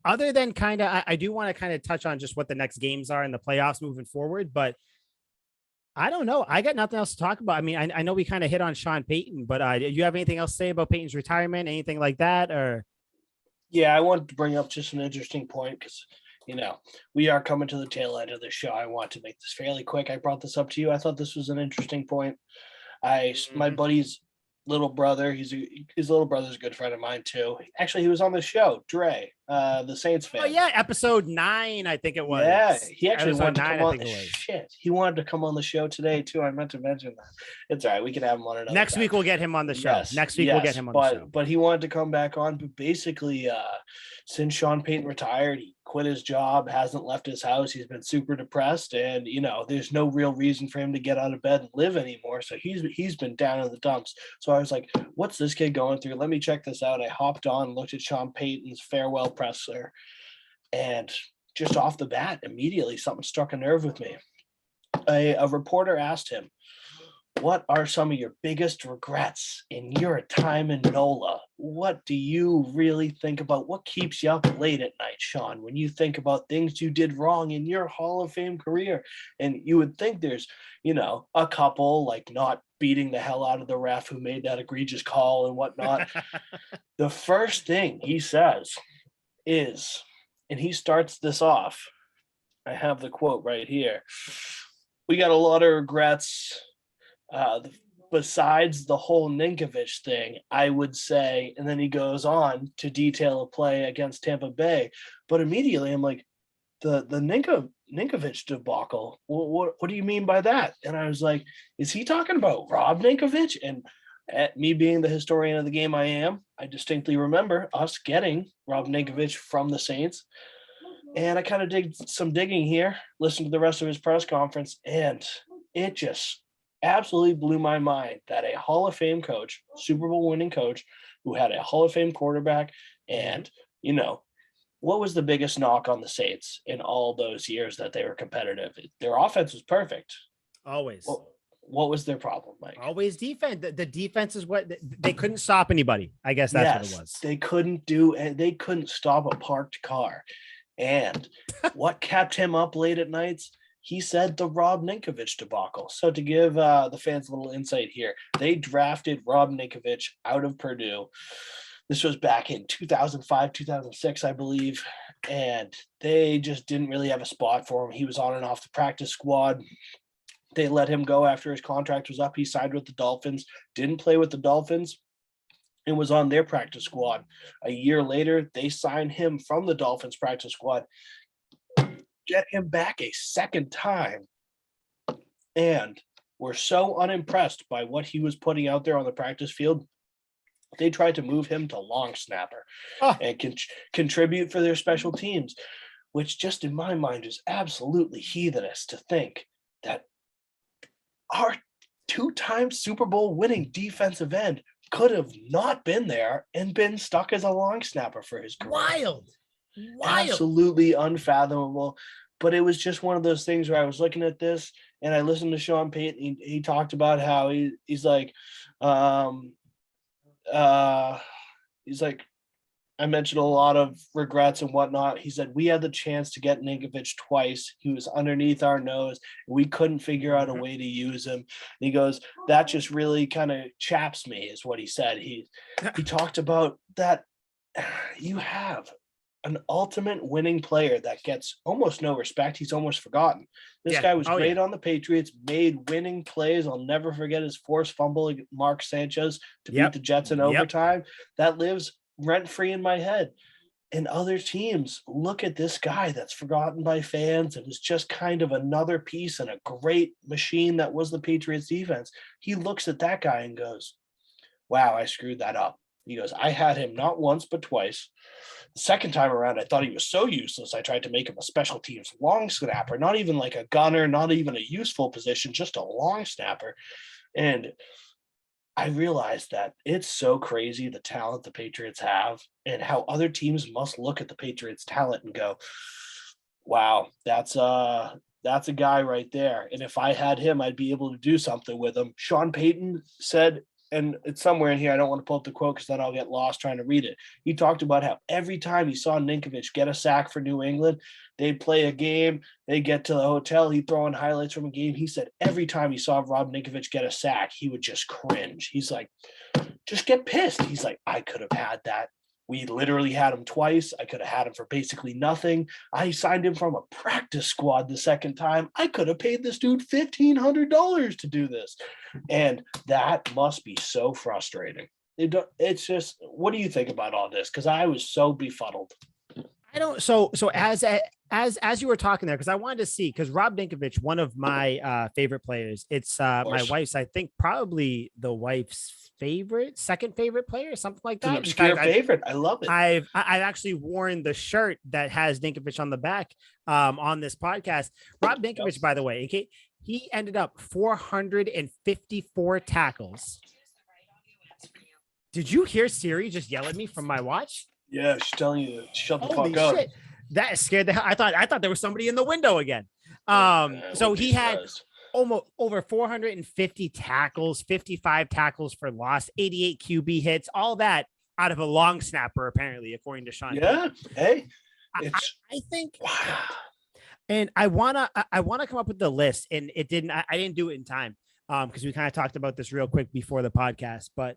[SPEAKER 1] Other than kind of, I do want to kind of touch on just what the next games are in the playoffs moving forward, but I don't know. I got nothing else to talk about. I mean, I know we kind of hit on Sean Payton, but do you have anything else to say about Payton's retirement, anything like that? Or
[SPEAKER 2] yeah, I wanted to bring up just an interesting point because, we are coming to the tail end of the show. I want to make this fairly quick. I brought this up to you. I thought this was an interesting point. My buddy's little brother, his little brother's a good friend of mine too. Actually, he was on the show, Dre, the Saints fan.
[SPEAKER 1] Oh yeah, episode 9, I think it was.
[SPEAKER 2] Yeah, he actually wanted to come on. Shit, he wanted to come on the show today too. I meant to mention that. It's all right. We can have him on another
[SPEAKER 1] next week. We'll get him on the show.
[SPEAKER 2] Yes,
[SPEAKER 1] next week we'll get him on the show.
[SPEAKER 2] But he wanted to come back on. But basically, since Sean Payton retired, he quit his job, hasn't left his house. He's been super depressed, and there's no real reason for him to get out of bed and live anymore. So he's been down in the dumps. So I was like, what's this kid going through? Let me check this out. I hopped on, looked at Sean Payton's farewell presser, and just off the bat, immediately something struck a nerve with me. A reporter asked him, what are some of your biggest regrets in your time in NOLA? What do you really think about? What keeps you up late at night, Sean, when you think about things you did wrong in your Hall of Fame career? And you would think there's, a couple, like not beating the hell out of the ref who made that egregious call and whatnot. The first thing he says is, and he starts this off, I have the quote right here. We got a lot of regrets. Besides the whole Ninkovich thing, I would say, and then he goes on to detail a play against Tampa Bay. But immediately I'm like, the Ninkovich debacle, what do you mean by that? And I was like, is he talking about Rob Ninkovich? And at me being the historian of the game I distinctly remember us getting Rob Ninkovich from the Saints. And I kind of did some digging here, listened to the rest of his press conference, and it just absolutely blew my mind that a Hall of Fame coach, Super Bowl winning coach, who had a Hall of Fame quarterback, and, you know, what was the biggest knock on the Saints in all those years that they were competitive? Their offense was perfect.
[SPEAKER 1] Always.
[SPEAKER 2] What was their problem, Mike?
[SPEAKER 1] Always defense. The defense is what they couldn't stop anybody. I guess that's what it was.
[SPEAKER 2] They couldn't stop a parked car. And what kept him up late at nights? He said the Rob Ninkovich debacle. So to give the fans a little insight here, they drafted Rob Ninkovich out of Purdue. This was back in 2005, 2006, I believe. And they just didn't really have a spot for him. He was on and off the practice squad. They let him go after his contract was up. He signed with the Dolphins, didn't play with the Dolphins, and was on their practice squad. A year later, they signed him from the Dolphins practice squad, get him back a second time, and were so unimpressed by what he was putting out there on the practice field, they tried to move him to long snapper and contribute for their special teams, which just in my mind is absolutely heathenish to think that our two-time Super Bowl winning defensive end could have not been there and been stuck as a long snapper for his career.
[SPEAKER 1] Wild.
[SPEAKER 2] Absolutely unfathomable. But it was just one of those things where I was looking at this and I listened to Sean Payton. He talked about how he's like, I mentioned a lot of regrets and whatnot. He said, we had the chance to get Ninkovich twice. He was underneath our nose. We couldn't figure out a way to use him. And he goes, that just really kind of chaps me, is what he said. He talked about that you have an ultimate winning player that gets almost no respect. He's almost forgotten. This guy was great on the Patriots, made winning plays. I'll never forget his forced fumble against Mark Sanchez to beat the Jets in overtime. That lives rent-free in my head. And other teams look at this guy that's forgotten by fans and was just kind of another piece in a great machine that was the Patriots defense. He looks at that guy and goes, wow, I screwed that up. He goes, I had him not once but twice. The second time around, I thought he was so useless, I tried to make him a special teams long snapper, not even like a gunner, not even a useful position, just a long snapper. And I realized that it's so crazy the talent the Patriots have and how other teams must look at the Patriots' talent and go, wow, that's a guy right there. And if I had him, I'd be able to do something with him. Sean Payton said, and it's somewhere in here, I don't want to pull up the quote because then I'll get lost trying to read it. He talked about how every time he saw Ninkovich get a sack for New England, they'd play a game, they'd get to the hotel, he'd throw in highlights from a game. He said every time he saw Rob Ninkovich get a sack, he would just cringe. He's like, just get pissed. He's like, I could have had that. We literally had him twice. I could have had him for basically nothing. I signed him from a practice squad the second time. I could have paid this dude $1,500 to do this. And that must be so frustrating. It's just, what do you think about all this? Because I was so befuddled.
[SPEAKER 1] I don't. So as you were talking there, because I wanted to see, because Rob Ninkovich, one of my favorite players. It's my wife's, I think, probably the wife's second favorite player, something like that.
[SPEAKER 2] It's an obscure favorite. I love it.
[SPEAKER 1] I've actually worn the shirt that has Ninkovich on the back on this podcast. Rob Ninkovich, by the way, he ended up 454 tackles. Did you hear Siri just yell at me from my watch?
[SPEAKER 2] Yeah, she's telling you to shut the fuck up.
[SPEAKER 1] Shit. That scared the hell. I thought there was somebody in the window again. So he had almost over 450 tackles, 55 tackles for loss, 88 QB hits, all that out of a long snapper, apparently, according to Sean.
[SPEAKER 2] Yeah. Hey,
[SPEAKER 1] I think, wow. And I wanna come up with the list, and I didn't do it in time because we kind of talked about this real quick before the podcast, but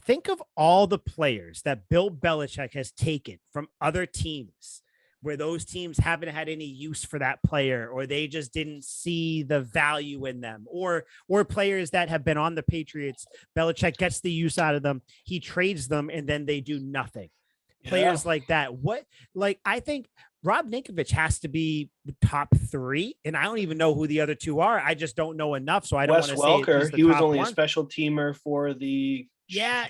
[SPEAKER 1] think of all the players that Bill Belichick has taken from other teams where those teams haven't had any use for that player, or they just didn't see the value in them, or players that have been on the Patriots. Belichick gets the use out of them. He trades them and then they do nothing. Yeah. Players like that. I think Rob Ninkovich has to be top 3, and I don't even know who the other 2 are. I just don't know enough. So I don't want to say
[SPEAKER 2] Welker. He was only a special teamer for the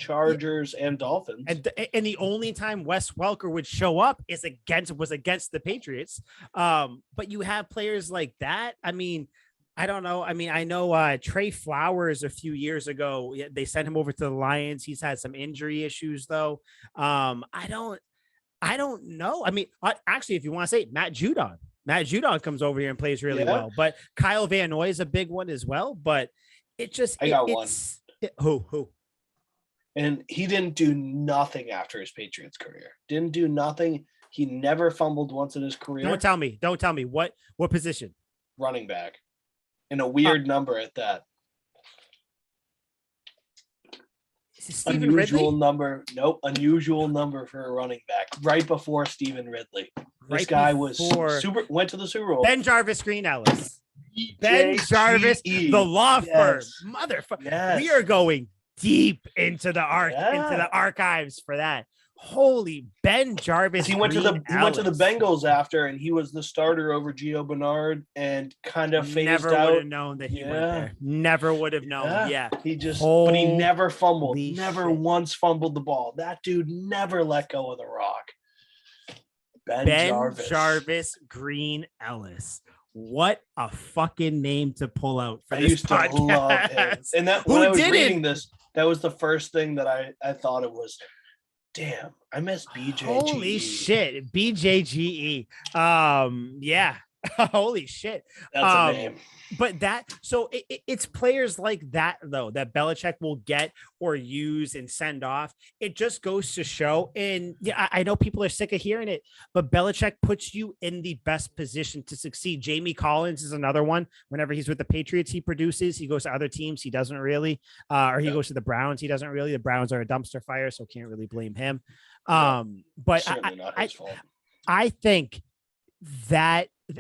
[SPEAKER 2] Chargers and Dolphins.
[SPEAKER 1] And the only time Wes Welker would show up was against the Patriots. But you have players like that. I mean, I don't know. I mean, I know Trey Flowers a few years ago, they sent him over to the Lions. He's had some injury issues though. I don't know. I mean, actually, if you want to say Matt Judon comes over here and plays really
[SPEAKER 2] Yeah,
[SPEAKER 1] well, but Kyle Van Noy is a big one as well. But
[SPEAKER 2] I got one.
[SPEAKER 1] Who?
[SPEAKER 2] And he didn't do nothing after his Patriots career. Didn't do nothing. He never fumbled once in his career.
[SPEAKER 1] Don't tell me what position?
[SPEAKER 2] Running back. And a weird number at that. Unusual
[SPEAKER 1] Ridley?
[SPEAKER 2] number. Nope. Unusual number for a running back. Right before Stephen Ridley. This guy was went to the Super Bowl.
[SPEAKER 1] Ben Jarvis Green Ellis. Ben Jarvis, the law firm. Motherfucker. Yes. We are going deep into the archives for that. Holy Ben Jarvis.
[SPEAKER 2] He went to the Bengals after, and he was the starter over Gio Bernard and kind of phased
[SPEAKER 1] Never
[SPEAKER 2] out.
[SPEAKER 1] would have known that he went there. Never would have known. Yeah.
[SPEAKER 2] He just but he never fumbled. Never once fumbled the ball. That dude never let go of the rock. Ben
[SPEAKER 1] Jarvis Green Ellis. What a fucking name to pull out for this podcast.
[SPEAKER 2] To love him. And that when I was reading this, that was the first thing that I thought it was. Damn, I miss BJGE.
[SPEAKER 1] Holy shit, BJGE. Yeah. Holy shit.
[SPEAKER 2] That's a name.
[SPEAKER 1] But it's players like that, though, that Belichick will get or use and send off. It just goes to show. And yeah, I know people are sick of hearing it, but Belichick puts you in the best position to succeed. Jamie Collins is another one. Whenever he's with the Patriots, he produces. He goes to other teams. He doesn't really. Or he goes to the Browns. He doesn't really. The Browns are a dumpster fire, so can't really blame him. But
[SPEAKER 2] not his fault.
[SPEAKER 1] I think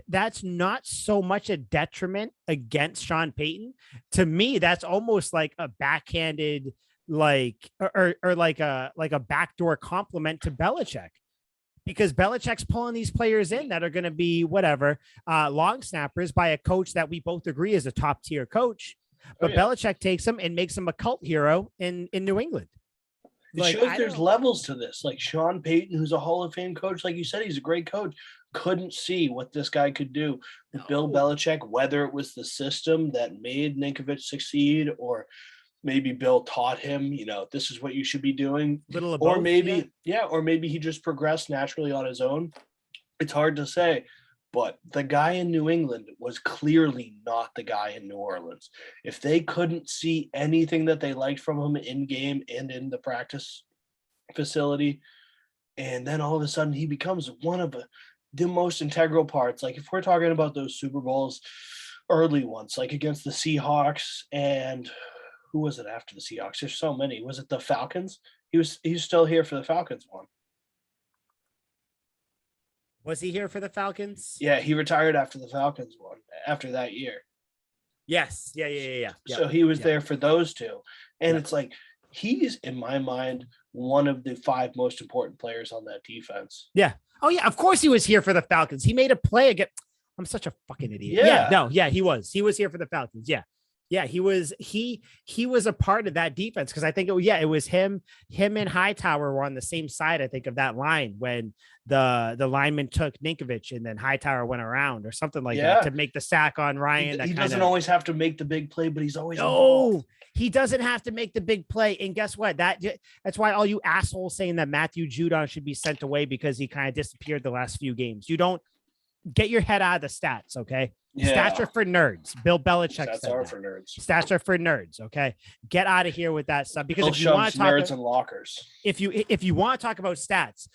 [SPEAKER 1] that's not so much a detriment against Sean Payton. To me, that's almost like a backhanded, or like a backdoor compliment to Belichick, because Belichick's pulling these players in that are going to be whatever long snappers by a coach that we both agree is a top tier coach. But Belichick takes him and makes him a cult hero in New England.
[SPEAKER 2] It shows there's levels to this. Like Sean Payton, who's a Hall of Fame coach, like you said, he's a great coach. Couldn't see what this guy could do with Bill Belichick, whether it was the system that made Ninkovich succeed, or maybe Bill taught him, this is what you should be doing. Or maybe he just progressed naturally on his own. It's hard to say. But the guy in New England was clearly not the guy in New Orleans. If they couldn't see anything that they liked from him in game and in the practice facility, and then all of a sudden he becomes one of the most integral parts. Like if we're talking about those Super Bowls, early ones, like against the Seahawks, and who was it after the Seahawks? There's so many. Was it the Falcons? He's still here for the Falcons one.
[SPEAKER 1] Was he here for the Falcons?
[SPEAKER 2] Yeah, he retired after the Falcons one, after that year.
[SPEAKER 1] Yes. Yeah.
[SPEAKER 2] So he was there for those two. And it's like, he's, in my mind, one of the 5 most important players on that defense.
[SPEAKER 1] Yeah. Oh, yeah. Of course he was here for the Falcons. He made a play again. I'm such a fucking idiot. He was. He was here for the Falcons. Yeah. Yeah, he was a part of that defense, because I think it was him and Hightower were on the same side, I think, of that line when the lineman took Ninkovich and then Hightower went around or something like that to make the sack on Ryan.
[SPEAKER 2] He doesn't always have to make the big play, but he's always
[SPEAKER 1] involved. He doesn't have to make the big play. And guess what? That's why all you assholes saying that Matthew Judon should be sent away because he kind of disappeared the last few games. You don't get your head out of the stats, okay? Yeah. Stats are for nerds. Bill Belichick
[SPEAKER 2] Stats are for nerds.
[SPEAKER 1] Stats are for nerds. Okay, get out of here with that stuff. Because
[SPEAKER 2] if you want to talk nerds and lockers,
[SPEAKER 1] if you want to talk about stats,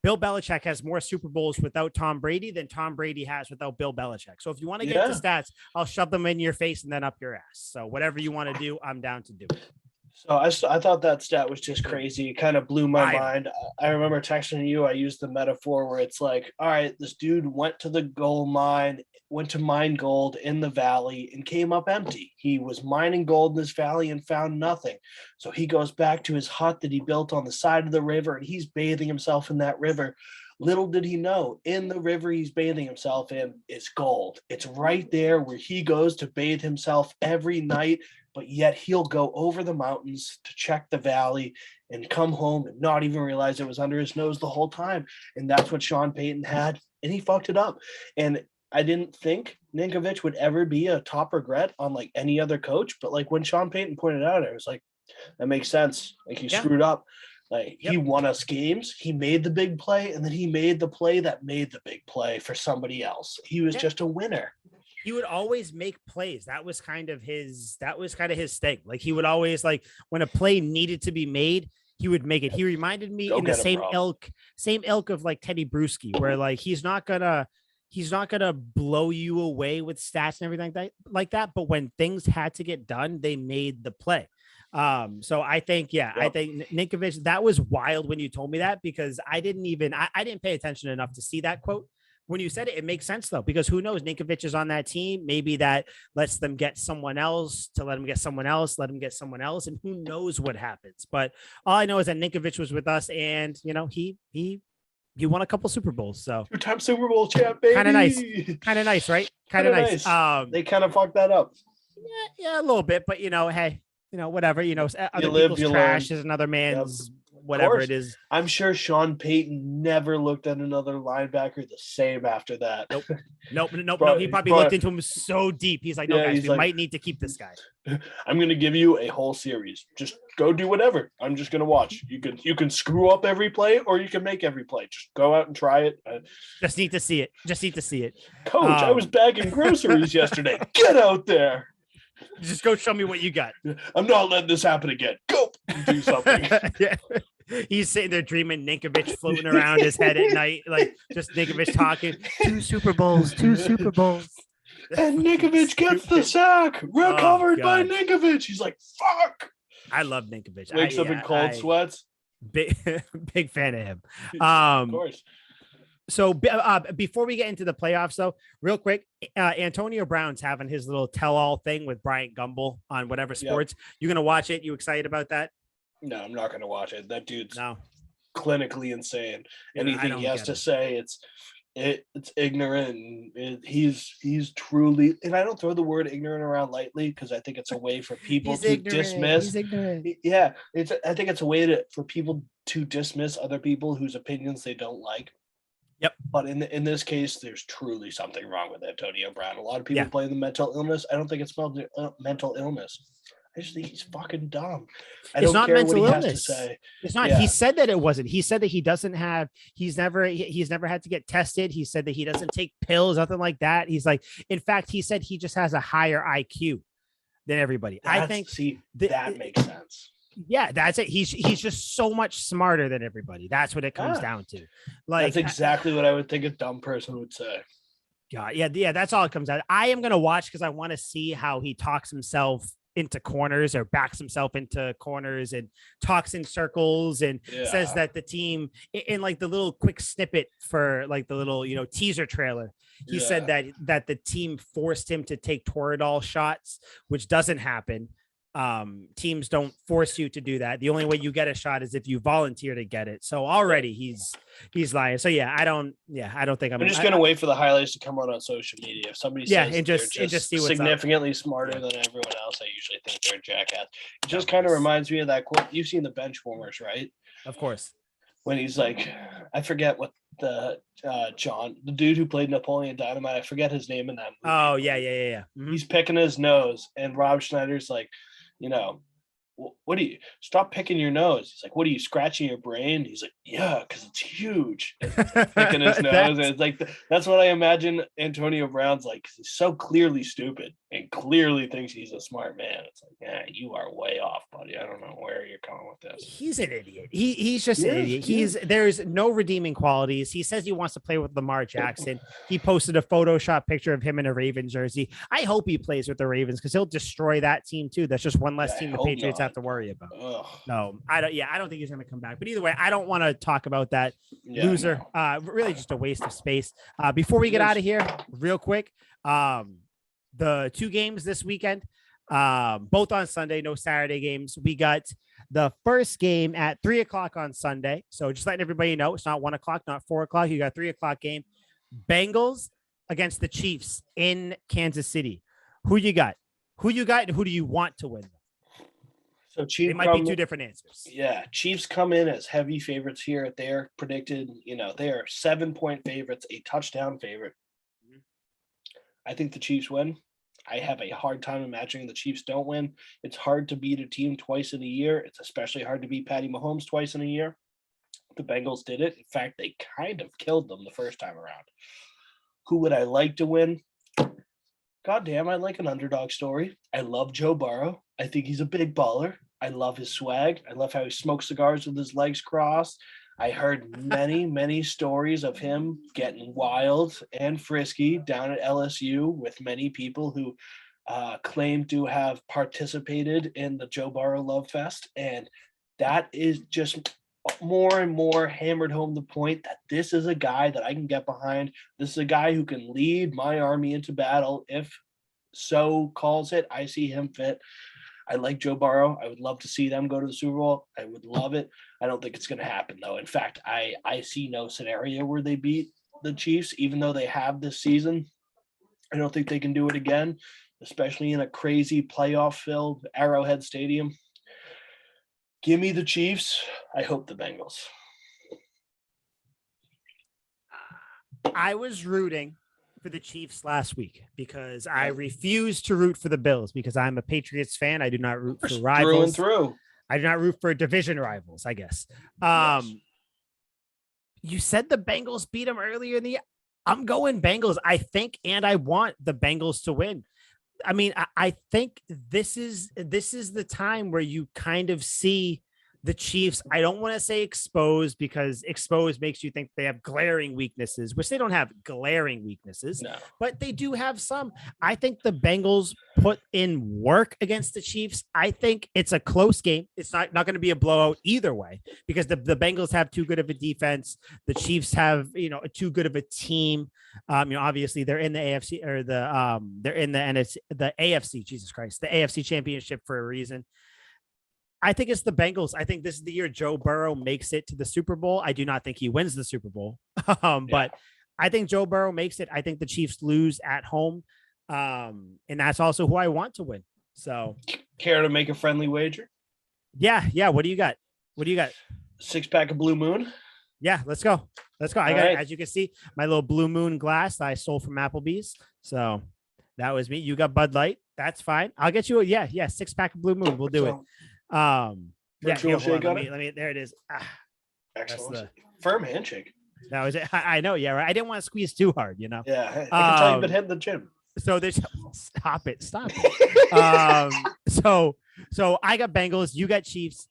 [SPEAKER 1] Bill Belichick has more Super Bowls without Tom Brady than Tom Brady has without Bill Belichick. So if you want to get into stats, I'll shove them in your face and then up your ass. So whatever you want to do, I'm down to do it.
[SPEAKER 2] So I thought that stat was just crazy. It kind of blew my mind. I remember texting you. I used the metaphor where it's like, all right, this dude went to the gold mine, went to mine gold in the valley and came up empty. He was mining gold in this valley and found nothing. So he goes back to his hut that he built on the side of the river, and he's bathing himself in that river. Little did he know, in the river he's bathing himself in is gold. It's right there where he goes to bathe himself every night, but yet he'll go over the mountains to check the valley and come home and not even realize it was under his nose the whole time. And that's what Sean Payton had, and he fucked it up. And I didn't think Ninkovich would ever be a top regret on like any other coach, but like when Sean Payton pointed out, it was like, that makes sense. Like he screwed up. Like he won us games. He made the big play, and then he made the play that made the big play for somebody else. He was just a winner.
[SPEAKER 1] He would always make plays. That was kind of his thing. Like he would always, like, when a play needed to be made, he would make it. He reminded me in the same ilk of like Teddy Bruschi, where like he's not gonna blow you away with stats and everything like that. But when things had to get done, they made the play. So I think, I think Ninkovich, that was wild when you told me that, because I didn't pay attention enough to see that quote. When you said it, it makes sense though, because who knows, Ninkovich is on that team. Maybe that lets them get someone else to let them get someone else, and who knows what happens. But all I know is that Ninkovich was with us, and he won a couple Super Bowls. So
[SPEAKER 2] 2-time Super Bowl champ, baby.
[SPEAKER 1] Kind of nice, right? Kind of nice.
[SPEAKER 2] They kind of fucked that up.
[SPEAKER 1] Yeah, a little bit, but hey, whatever, other
[SPEAKER 2] live,
[SPEAKER 1] people's trash is another man's whatever it is.
[SPEAKER 2] I'm sure Sean Payton never looked at another linebacker the same after that.
[SPEAKER 1] Nope. He probably looked into him so deep. He's like, no, guys, we might need to keep this guy.
[SPEAKER 2] I'm going to give you a whole series. Just go do whatever. I'm just going to watch. You can screw up every play, or you can make every play. Just go out and try it.
[SPEAKER 1] Just need to see it.
[SPEAKER 2] Coach, I was bagging groceries yesterday. Get out there.
[SPEAKER 1] Just go show me what you got.
[SPEAKER 2] I'm not letting this happen again. Go do something.
[SPEAKER 1] He's sitting there dreaming Ninkovich floating around his head at night, like just Ninkovich talking. 2 Super Bowls.
[SPEAKER 2] And Ninkovich gets the sack, recovered by Ninkovich. He's like, fuck.
[SPEAKER 1] I love Ninkovich.
[SPEAKER 2] Wakes up in cold sweats.
[SPEAKER 1] Big fan of him.
[SPEAKER 2] Of course.
[SPEAKER 1] So before we get into the playoffs, though, real quick, Antonio Brown's having his little tell-all thing with Bryant Gumbel on whatever sports. You gonna watch it? You excited about that?
[SPEAKER 2] No, I'm not gonna watch it. That dude's clinically insane. Anything he has to say, it's ignorant. And he's truly, and I don't throw the word ignorant around lightly, because I think it's a way for people to dismiss.
[SPEAKER 1] He's ignorant.
[SPEAKER 2] Yeah, I think it's a way for people to dismiss other people whose opinions they don't like.
[SPEAKER 1] Yep.
[SPEAKER 2] But in this case, there's truly something wrong with Antonio Brown. A lot of people blame the mental illness. I don't think it's mental illness. I just think he's fucking dumb.
[SPEAKER 1] It's not mental illness.
[SPEAKER 2] It's
[SPEAKER 1] not. Yeah. He said that it wasn't. He said that he doesn't have. He's never had to get tested. He said that he doesn't take pills, nothing like that. He's like, in fact, he said he just has a higher IQ than everybody. I think.
[SPEAKER 2] That makes sense.
[SPEAKER 1] Yeah, that's it. He's just so much smarter than everybody. That's what it comes down to. Like,
[SPEAKER 2] that's exactly what I would think a dumb person would say.
[SPEAKER 1] Yeah. That's all it comes out. I am gonna watch because I want to see how he talks himself into corners or backs himself into corners and talks in circles and says that the team, in like the little quick snippet for like the little teaser trailer, he said that the team forced him to take Toradol shots, which doesn't happen. Teams don't force you to do that. The only way you get a shot is if you volunteer to get it. So already he's lying. So I don't think I'm
[SPEAKER 2] just gonna wait for the highlights to come out on social media. If somebody says and just see what's significantly smarter than everyone else, I usually think they're a jackass. It just kind of reminds me of that quote. You've seen the Bench Warmers, right?
[SPEAKER 1] Of course.
[SPEAKER 2] When he's like, I forget what the the dude who played Napoleon Dynamite, I forget his name in that movie.
[SPEAKER 1] Oh yeah. Mm-hmm.
[SPEAKER 2] He's picking his nose, and Rob Schneider's like, what do you stop picking your nose? He's like, what are you scratching your brain? He's like, yeah, because it's huge. Picking his nose. And it's like, that's what I imagine Antonio Brown's like, because he's so clearly stupid and clearly thinks he's a smart man. It's like, yeah, you are way off, buddy. I don't know where you're going with this.
[SPEAKER 1] He's an idiot. He's just an idiot. There's no redeeming qualities. He says he wants to play with Lamar Jackson. He posted a Photoshop picture of him in a Ravens jersey. I hope he plays with the Ravens because he'll destroy that team too. That's just one less team the Patriots have to worry about. No, I don't think he's going to come back. But either way, I don't want to talk about that loser. No. Really just a waste of space. Before we get out of here, real quick, the 2 games this weekend, both on Sunday, no Saturday games. We got the first game at 3:00 on Sunday. So just letting everybody know, it's not 1:00, not 4:00. You got 3:00 game. Bengals against the Chiefs in Kansas City. Who you got? And who do you want to win?
[SPEAKER 2] So Chiefs,
[SPEAKER 1] it might be 2 different answers.
[SPEAKER 2] Yeah, Chiefs come in as heavy favorites here. They're predicted, they are 7-point favorites, a touchdown favorite. I think the Chiefs win. I have a hard time imagining the Chiefs don't win. It's hard to beat a team twice in a year. It's especially hard to beat Patty Mahomes twice in a year. The Bengals did it. In fact, they kind of killed them the first time around. Who would I like to win? Goddamn, I like an underdog story. I love Joe Burrow. I think he's a big baller. I love his swag. I love how he smokes cigars with his legs crossed. I heard many, many stories of him getting wild and frisky down at LSU with many people who claim to have participated in the Joe Burrow Love Fest. And that is just more and more hammered home the point that this is a guy that I can get behind. This is a guy who can lead my army into battle if so calls it. I see him fit. I like Joe Burrow. I would love to see them go to the Super Bowl. I would love it. I don't think it's going to happen, though. In fact, I see no scenario where they beat the Chiefs, even though they have this season. I don't think they can do it again, especially in a crazy playoff-filled Arrowhead Stadium. Give me the Chiefs. I hope the Bengals.
[SPEAKER 1] I was rooting for the Chiefs last week because I refuse to root for the Bills because I'm a Patriots fan. I do not root for rivals.
[SPEAKER 2] Through and through.
[SPEAKER 1] I do not root for division rivals, I guess.
[SPEAKER 2] Yes.
[SPEAKER 1] You said the Bengals beat them earlier in the year. I'm going Bengals. I think, and I want the Bengals to win. I mean, I think this is the time where you kind of see the Chiefs. I don't want to say exposed because exposed makes you think they have glaring weaknesses, which they don't have glaring weaknesses, but they do have some. I think the Bengals put in work against the Chiefs. I think it's a close game. It's not going to be a blowout either way because the Bengals have too good of a defense. The Chiefs have, too good of a team. Obviously they're in the AFC or they're in the NFC, the AFC, Jesus Christ, the AFC championship for a reason. I think it's the Bengals. I think this is the year Joe Burrow makes it to the Super Bowl. I do not think he wins the Super Bowl, but I think Joe Burrow makes it. I think the Chiefs lose at home, and that's also who I want to win. So,
[SPEAKER 2] care to make a friendly wager?
[SPEAKER 1] Yeah. What do you got?
[SPEAKER 2] 6-pack of Blue Moon.
[SPEAKER 1] Yeah, let's go. I got, as you can see, my little Blue Moon glass that I stole from Applebee's. So that was me. You got Bud Light. That's fine. I'll get you. 6-pack of Blue Moon. We'll do it.
[SPEAKER 2] Shake
[SPEAKER 1] let me there it is.
[SPEAKER 2] Excellent. Firm handshake.
[SPEAKER 1] That was it. I know. Yeah, right. I didn't want to squeeze too hard,
[SPEAKER 2] Yeah, I can tell you've been hitting the gym.
[SPEAKER 1] So there's stop it. So I got Bengals, you got Chiefs.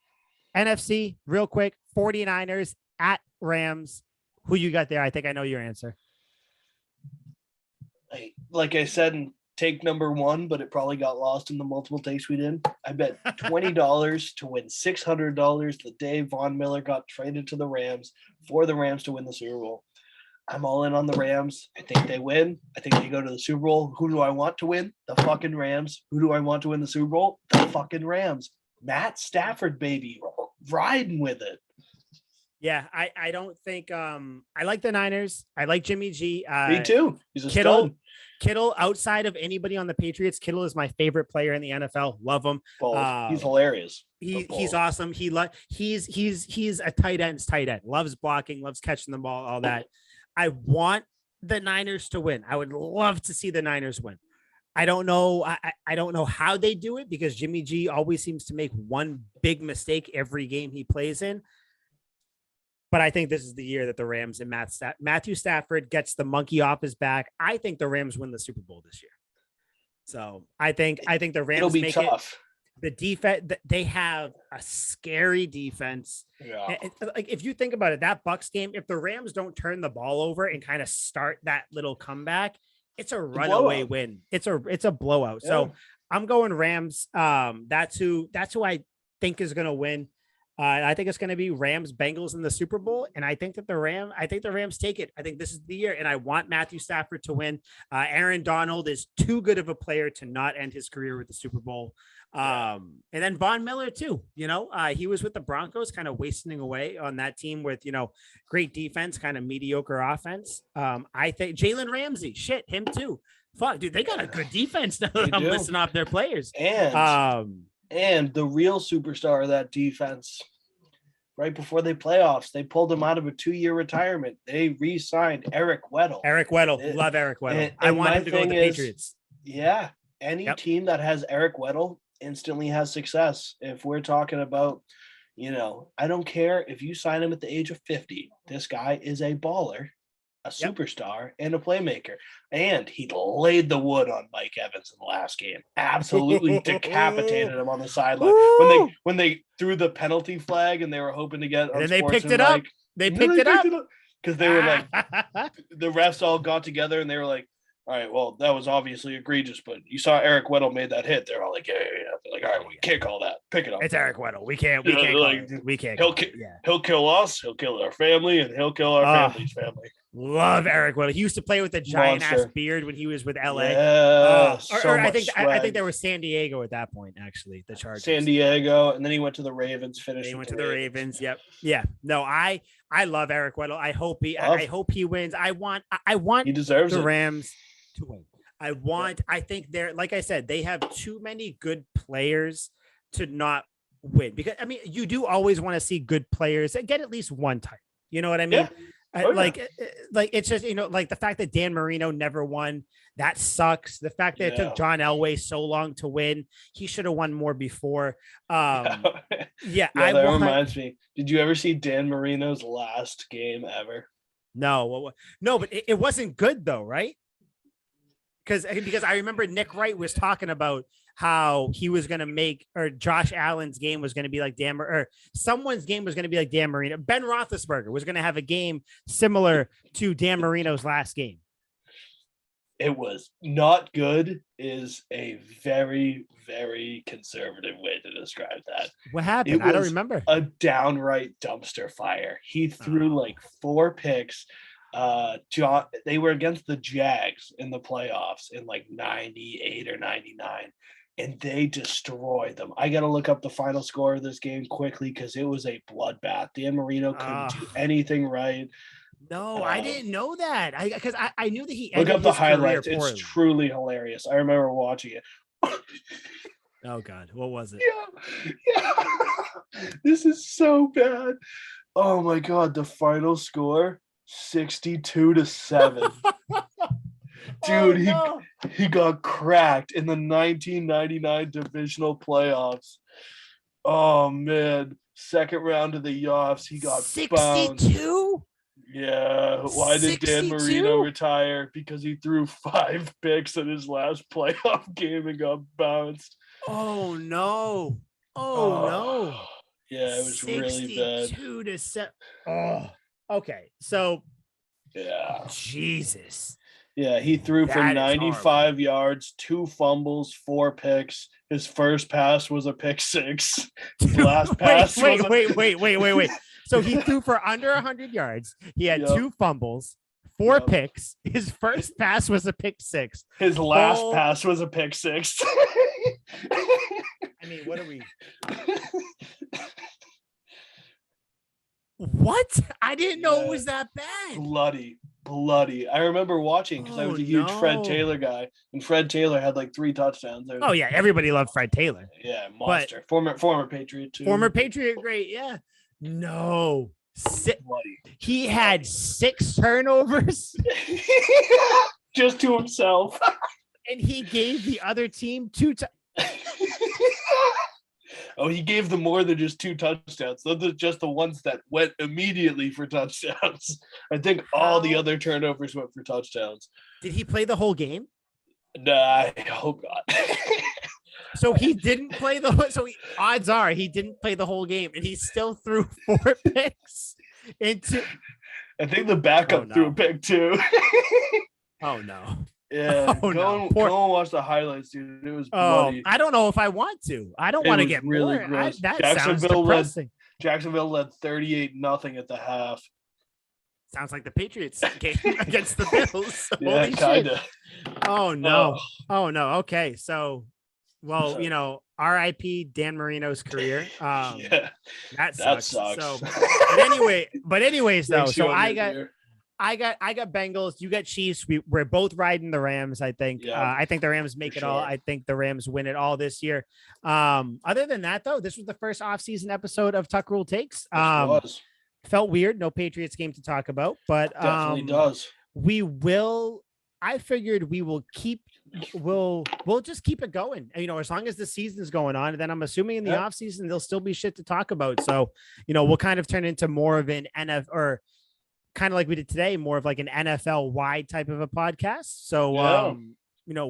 [SPEAKER 1] NFC, real quick, 49ers at Rams. Who you got there? I think I know your answer.
[SPEAKER 2] Like I said in take number 1, but it probably got lost in the multiple takes we did. I bet $20 to win $600 the day Von Miller got traded to the Rams for the Rams to win the Super Bowl. I'm all in on the Rams. I think they win. I think they go to the Super Bowl. Who do I want to win? The fucking Rams. Who do I want to win the Super Bowl? The fucking Rams. Matt Stafford, baby. Riding with it.
[SPEAKER 1] Yeah, I don't think I like the Niners. I like Jimmy G.
[SPEAKER 2] Me too. He's a stud.
[SPEAKER 1] Kittle, outside of anybody on the Patriots, Kittle is my favorite player in the NFL. Love him.
[SPEAKER 2] He's hilarious.
[SPEAKER 1] He's awesome. He's a tight end. Loves blocking, loves catching the ball, all that. I want the Niners to win. I would love to see the Niners win. I don't know. I don't know how they do it because Jimmy G always seems to make one big mistake every game he plays in. But I think this is the year that the Rams and Matthew Stafford gets the monkey off his back. I think the Rams win the Super Bowl this year. So I think the Rams
[SPEAKER 2] It'll be tough.
[SPEAKER 1] The defense, they have a scary defense.
[SPEAKER 2] Yeah.
[SPEAKER 1] Like if you think about it, that Bucs game, if the Rams don't turn the ball over and kind of start that little comeback, it's a runaway win. It's a blowout. Yeah. So I'm going Rams. That's who I think is going to win. I think it's going to be Rams Bengals in the Super Bowl. And I think the Rams take it. I think this is the year. And I want Matthew Stafford to win. Aaron Donald is too good of a player to not end his career with the Super Bowl. And then Von Miller too, he was with the Broncos kind of wasting away on that team with, great defense, kind of mediocre offense. I think Jalen Ramsey, him too. Fuck, dude, they got a good defense now that I'm listing off their players.
[SPEAKER 2] And the real superstar of that defense, right before the playoffs. They pulled him out of a 2-year retirement. They re-signed Eric Weddle.
[SPEAKER 1] Love Eric Weddle.
[SPEAKER 2] And
[SPEAKER 1] I want
[SPEAKER 2] my
[SPEAKER 1] him to go with
[SPEAKER 2] thing
[SPEAKER 1] the
[SPEAKER 2] is,
[SPEAKER 1] Patriots.
[SPEAKER 2] Yeah, any
[SPEAKER 1] Yep.
[SPEAKER 2] team that has Eric Weddle instantly has success. If we're talking about, I don't care if you sign him at the age of 50. This guy is a baller, a
[SPEAKER 1] Yep.
[SPEAKER 2] superstar, and a playmaker. And he laid the wood on Mike Evans in the last game. Absolutely decapitated him on the sideline. When they threw the penalty flag and they were hoping to get
[SPEAKER 1] and then they picked it up. They picked it up
[SPEAKER 2] because they were like, the refs all got together and they were like, all right, well, that was obviously egregious, but you saw Eric Weddle made that hit. They're all like, yeah. They're like, all right, we can't call that. Pick it up.
[SPEAKER 1] It's Eric Weddle. We can't. He'll
[SPEAKER 2] kill us. He'll kill our family, and he'll kill our family's family.
[SPEAKER 1] Love Eric Weddle. He used to play with a giant ass beard when he was with LA.
[SPEAKER 2] Yeah,
[SPEAKER 1] I think they were San Diego at that point. Actually, the Chargers.
[SPEAKER 2] San Diego, and then he went to the Ravens.
[SPEAKER 1] He went to the Ravens. Yep. Yeah. No, I love Eric Weddle. I hope he wins. I want
[SPEAKER 2] he deserves
[SPEAKER 1] the Rams to win. I think they're, like I said, they have too many good players to not win, because I mean, you do always want to see good players get at least one title. You know what I mean?
[SPEAKER 2] Yeah.
[SPEAKER 1] Like it's just, like the fact that Dan Marino never won, that sucks. The fact that it took John Elway so long to win, he should have won more before. That
[SPEAKER 2] reminds me. Did you ever see Dan Marino's last game ever?
[SPEAKER 1] No, but it wasn't good though, right? Because I remember Nick Wright was talking about how he was going to make, or Josh Allen's game was going to be like or someone's game was going to be like Dan Marino. Ben Roethlisberger was going to have a game similar to Dan Marino's last game.
[SPEAKER 2] It was not good is a very, very conservative way to describe that.
[SPEAKER 1] What happened? I don't remember.
[SPEAKER 2] A downright dumpster fire. He threw like 4 picks. They were against the Jags in the playoffs in like 98 or 99, and they destroyed them. I got to look up the final score of this game quickly because it was a bloodbath. Dan Marino couldn't do anything right.
[SPEAKER 1] No, I didn't know that. Because I knew that he
[SPEAKER 2] look up the highlights. It's truly hilarious. I remember watching it.
[SPEAKER 1] Oh God, what was it?
[SPEAKER 2] Yeah. This is so bad. Oh my God, the final score. 62-7. Dude, he got cracked in the 1999 divisional playoffs. Oh man, second round of the offs, he got
[SPEAKER 1] 62.
[SPEAKER 2] Yeah, why did Dan Marino retire? Because he threw 5 picks in his last playoff game and got bounced.
[SPEAKER 1] Oh no! No!
[SPEAKER 2] Yeah, it was really bad.
[SPEAKER 1] 62-7. Oh. Okay, so Jesus.
[SPEAKER 2] Yeah, he threw for 95 yards, 2 fumbles, 4 picks. His first pass was a pick 6. His last pass
[SPEAKER 1] wait. So he threw for under 100 yards. He had 2 fumbles, 4 picks. His first pass was a pick 6.
[SPEAKER 2] His last pass was a pick 6.
[SPEAKER 1] I mean, what are we? What? I didn't know it was that bad.
[SPEAKER 2] Bloody. I remember watching because I was a huge Fred Taylor guy, and Fred Taylor had like 3 touchdowns.
[SPEAKER 1] Oh yeah, everybody loved Fred Taylor.
[SPEAKER 2] Yeah, monster. But former Patriot too.
[SPEAKER 1] Former Patriot, great. Yeah. No. He had 6 turnovers
[SPEAKER 2] just to himself,
[SPEAKER 1] and he gave the other team 2.
[SPEAKER 2] Oh, he gave them more than just 2 touchdowns. Those are just the ones that went immediately for touchdowns. I think all the other turnovers went for touchdowns.
[SPEAKER 1] Did he play the whole game?
[SPEAKER 2] Nah, I hope not.
[SPEAKER 1] So he didn't play odds are he didn't play the whole game, and he still threw 4 picks into.
[SPEAKER 2] I think the backup threw a pick too.
[SPEAKER 1] Oh no.
[SPEAKER 2] Yeah, go and watch the highlights, dude. It was bloody.
[SPEAKER 1] I don't know if I want to. I don't want to get
[SPEAKER 2] really
[SPEAKER 1] more.
[SPEAKER 2] gross.
[SPEAKER 1] That sounds depressing.
[SPEAKER 2] Jacksonville led 38-0 at the half.
[SPEAKER 1] Sounds like the Patriots game against the Bills.
[SPEAKER 2] Yeah, kinda.
[SPEAKER 1] Oh no. Oh no. Okay, so, well, R.I.P. Dan Marino's career.
[SPEAKER 2] That
[SPEAKER 1] sucks.
[SPEAKER 2] sucks.
[SPEAKER 1] So, but anyways, though. So I got. I got Bengals. You got Chiefs. We're both riding the Rams. I think.
[SPEAKER 2] Yeah,
[SPEAKER 1] I think the Rams make it all.
[SPEAKER 2] sure.
[SPEAKER 1] I think the Rams win it all this year. Other than that, though, this was the first offseason episode of Tuck Rule Takes.
[SPEAKER 2] Was
[SPEAKER 1] Felt weird. No Patriots game to talk about, but
[SPEAKER 2] definitely does.
[SPEAKER 1] we will. I figured we will keep. We'll just keep it going. You know, as long as the season's going on, and then I'm assuming in the
[SPEAKER 2] Yep.
[SPEAKER 1] off season there'll still be shit to talk about. So, you know, we'll kind of turn into more of an NFL or kind of like we did today, more of like an NFL wide type of a podcast. So,
[SPEAKER 2] Yeah.
[SPEAKER 1] you know,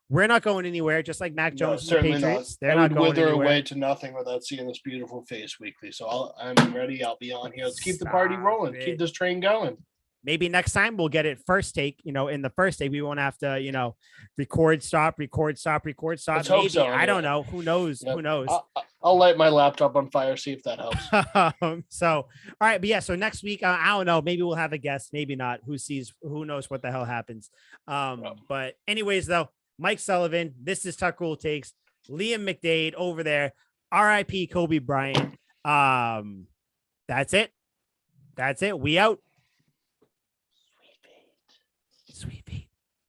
[SPEAKER 1] we're not going anywhere. Just like Mac Jones and the
[SPEAKER 2] Certainly
[SPEAKER 1] Patriots,
[SPEAKER 2] not.
[SPEAKER 1] they're
[SPEAKER 2] I
[SPEAKER 1] not
[SPEAKER 2] would
[SPEAKER 1] going
[SPEAKER 2] wither
[SPEAKER 1] anywhere.
[SPEAKER 2] away to nothing without seeing this beautiful face weekly. So I'm ready. I'll be on here. Let's keep the party
[SPEAKER 1] Stop
[SPEAKER 2] rolling.
[SPEAKER 1] it.
[SPEAKER 2] Keep this train going.
[SPEAKER 1] Maybe next time we'll get it first take. You know, in the first take, we won't have to, you know, record, stop.
[SPEAKER 2] Let's
[SPEAKER 1] Maybe
[SPEAKER 2] hope so,
[SPEAKER 1] I don't
[SPEAKER 2] anyway.
[SPEAKER 1] know. Who knows?
[SPEAKER 2] Yep.
[SPEAKER 1] Who knows?
[SPEAKER 2] I'll light my laptop on fire, see if that helps.
[SPEAKER 1] So, all right, but yeah. So next week, I don't know. Maybe we'll have a guest. Maybe not. Who knows what the hell happens? But anyways, though, Mike Sullivan. This is Tuck Rule Takes. Liam McDade over there. R.I.P. Kobe Bryant. That's it. We out. Sweet beat.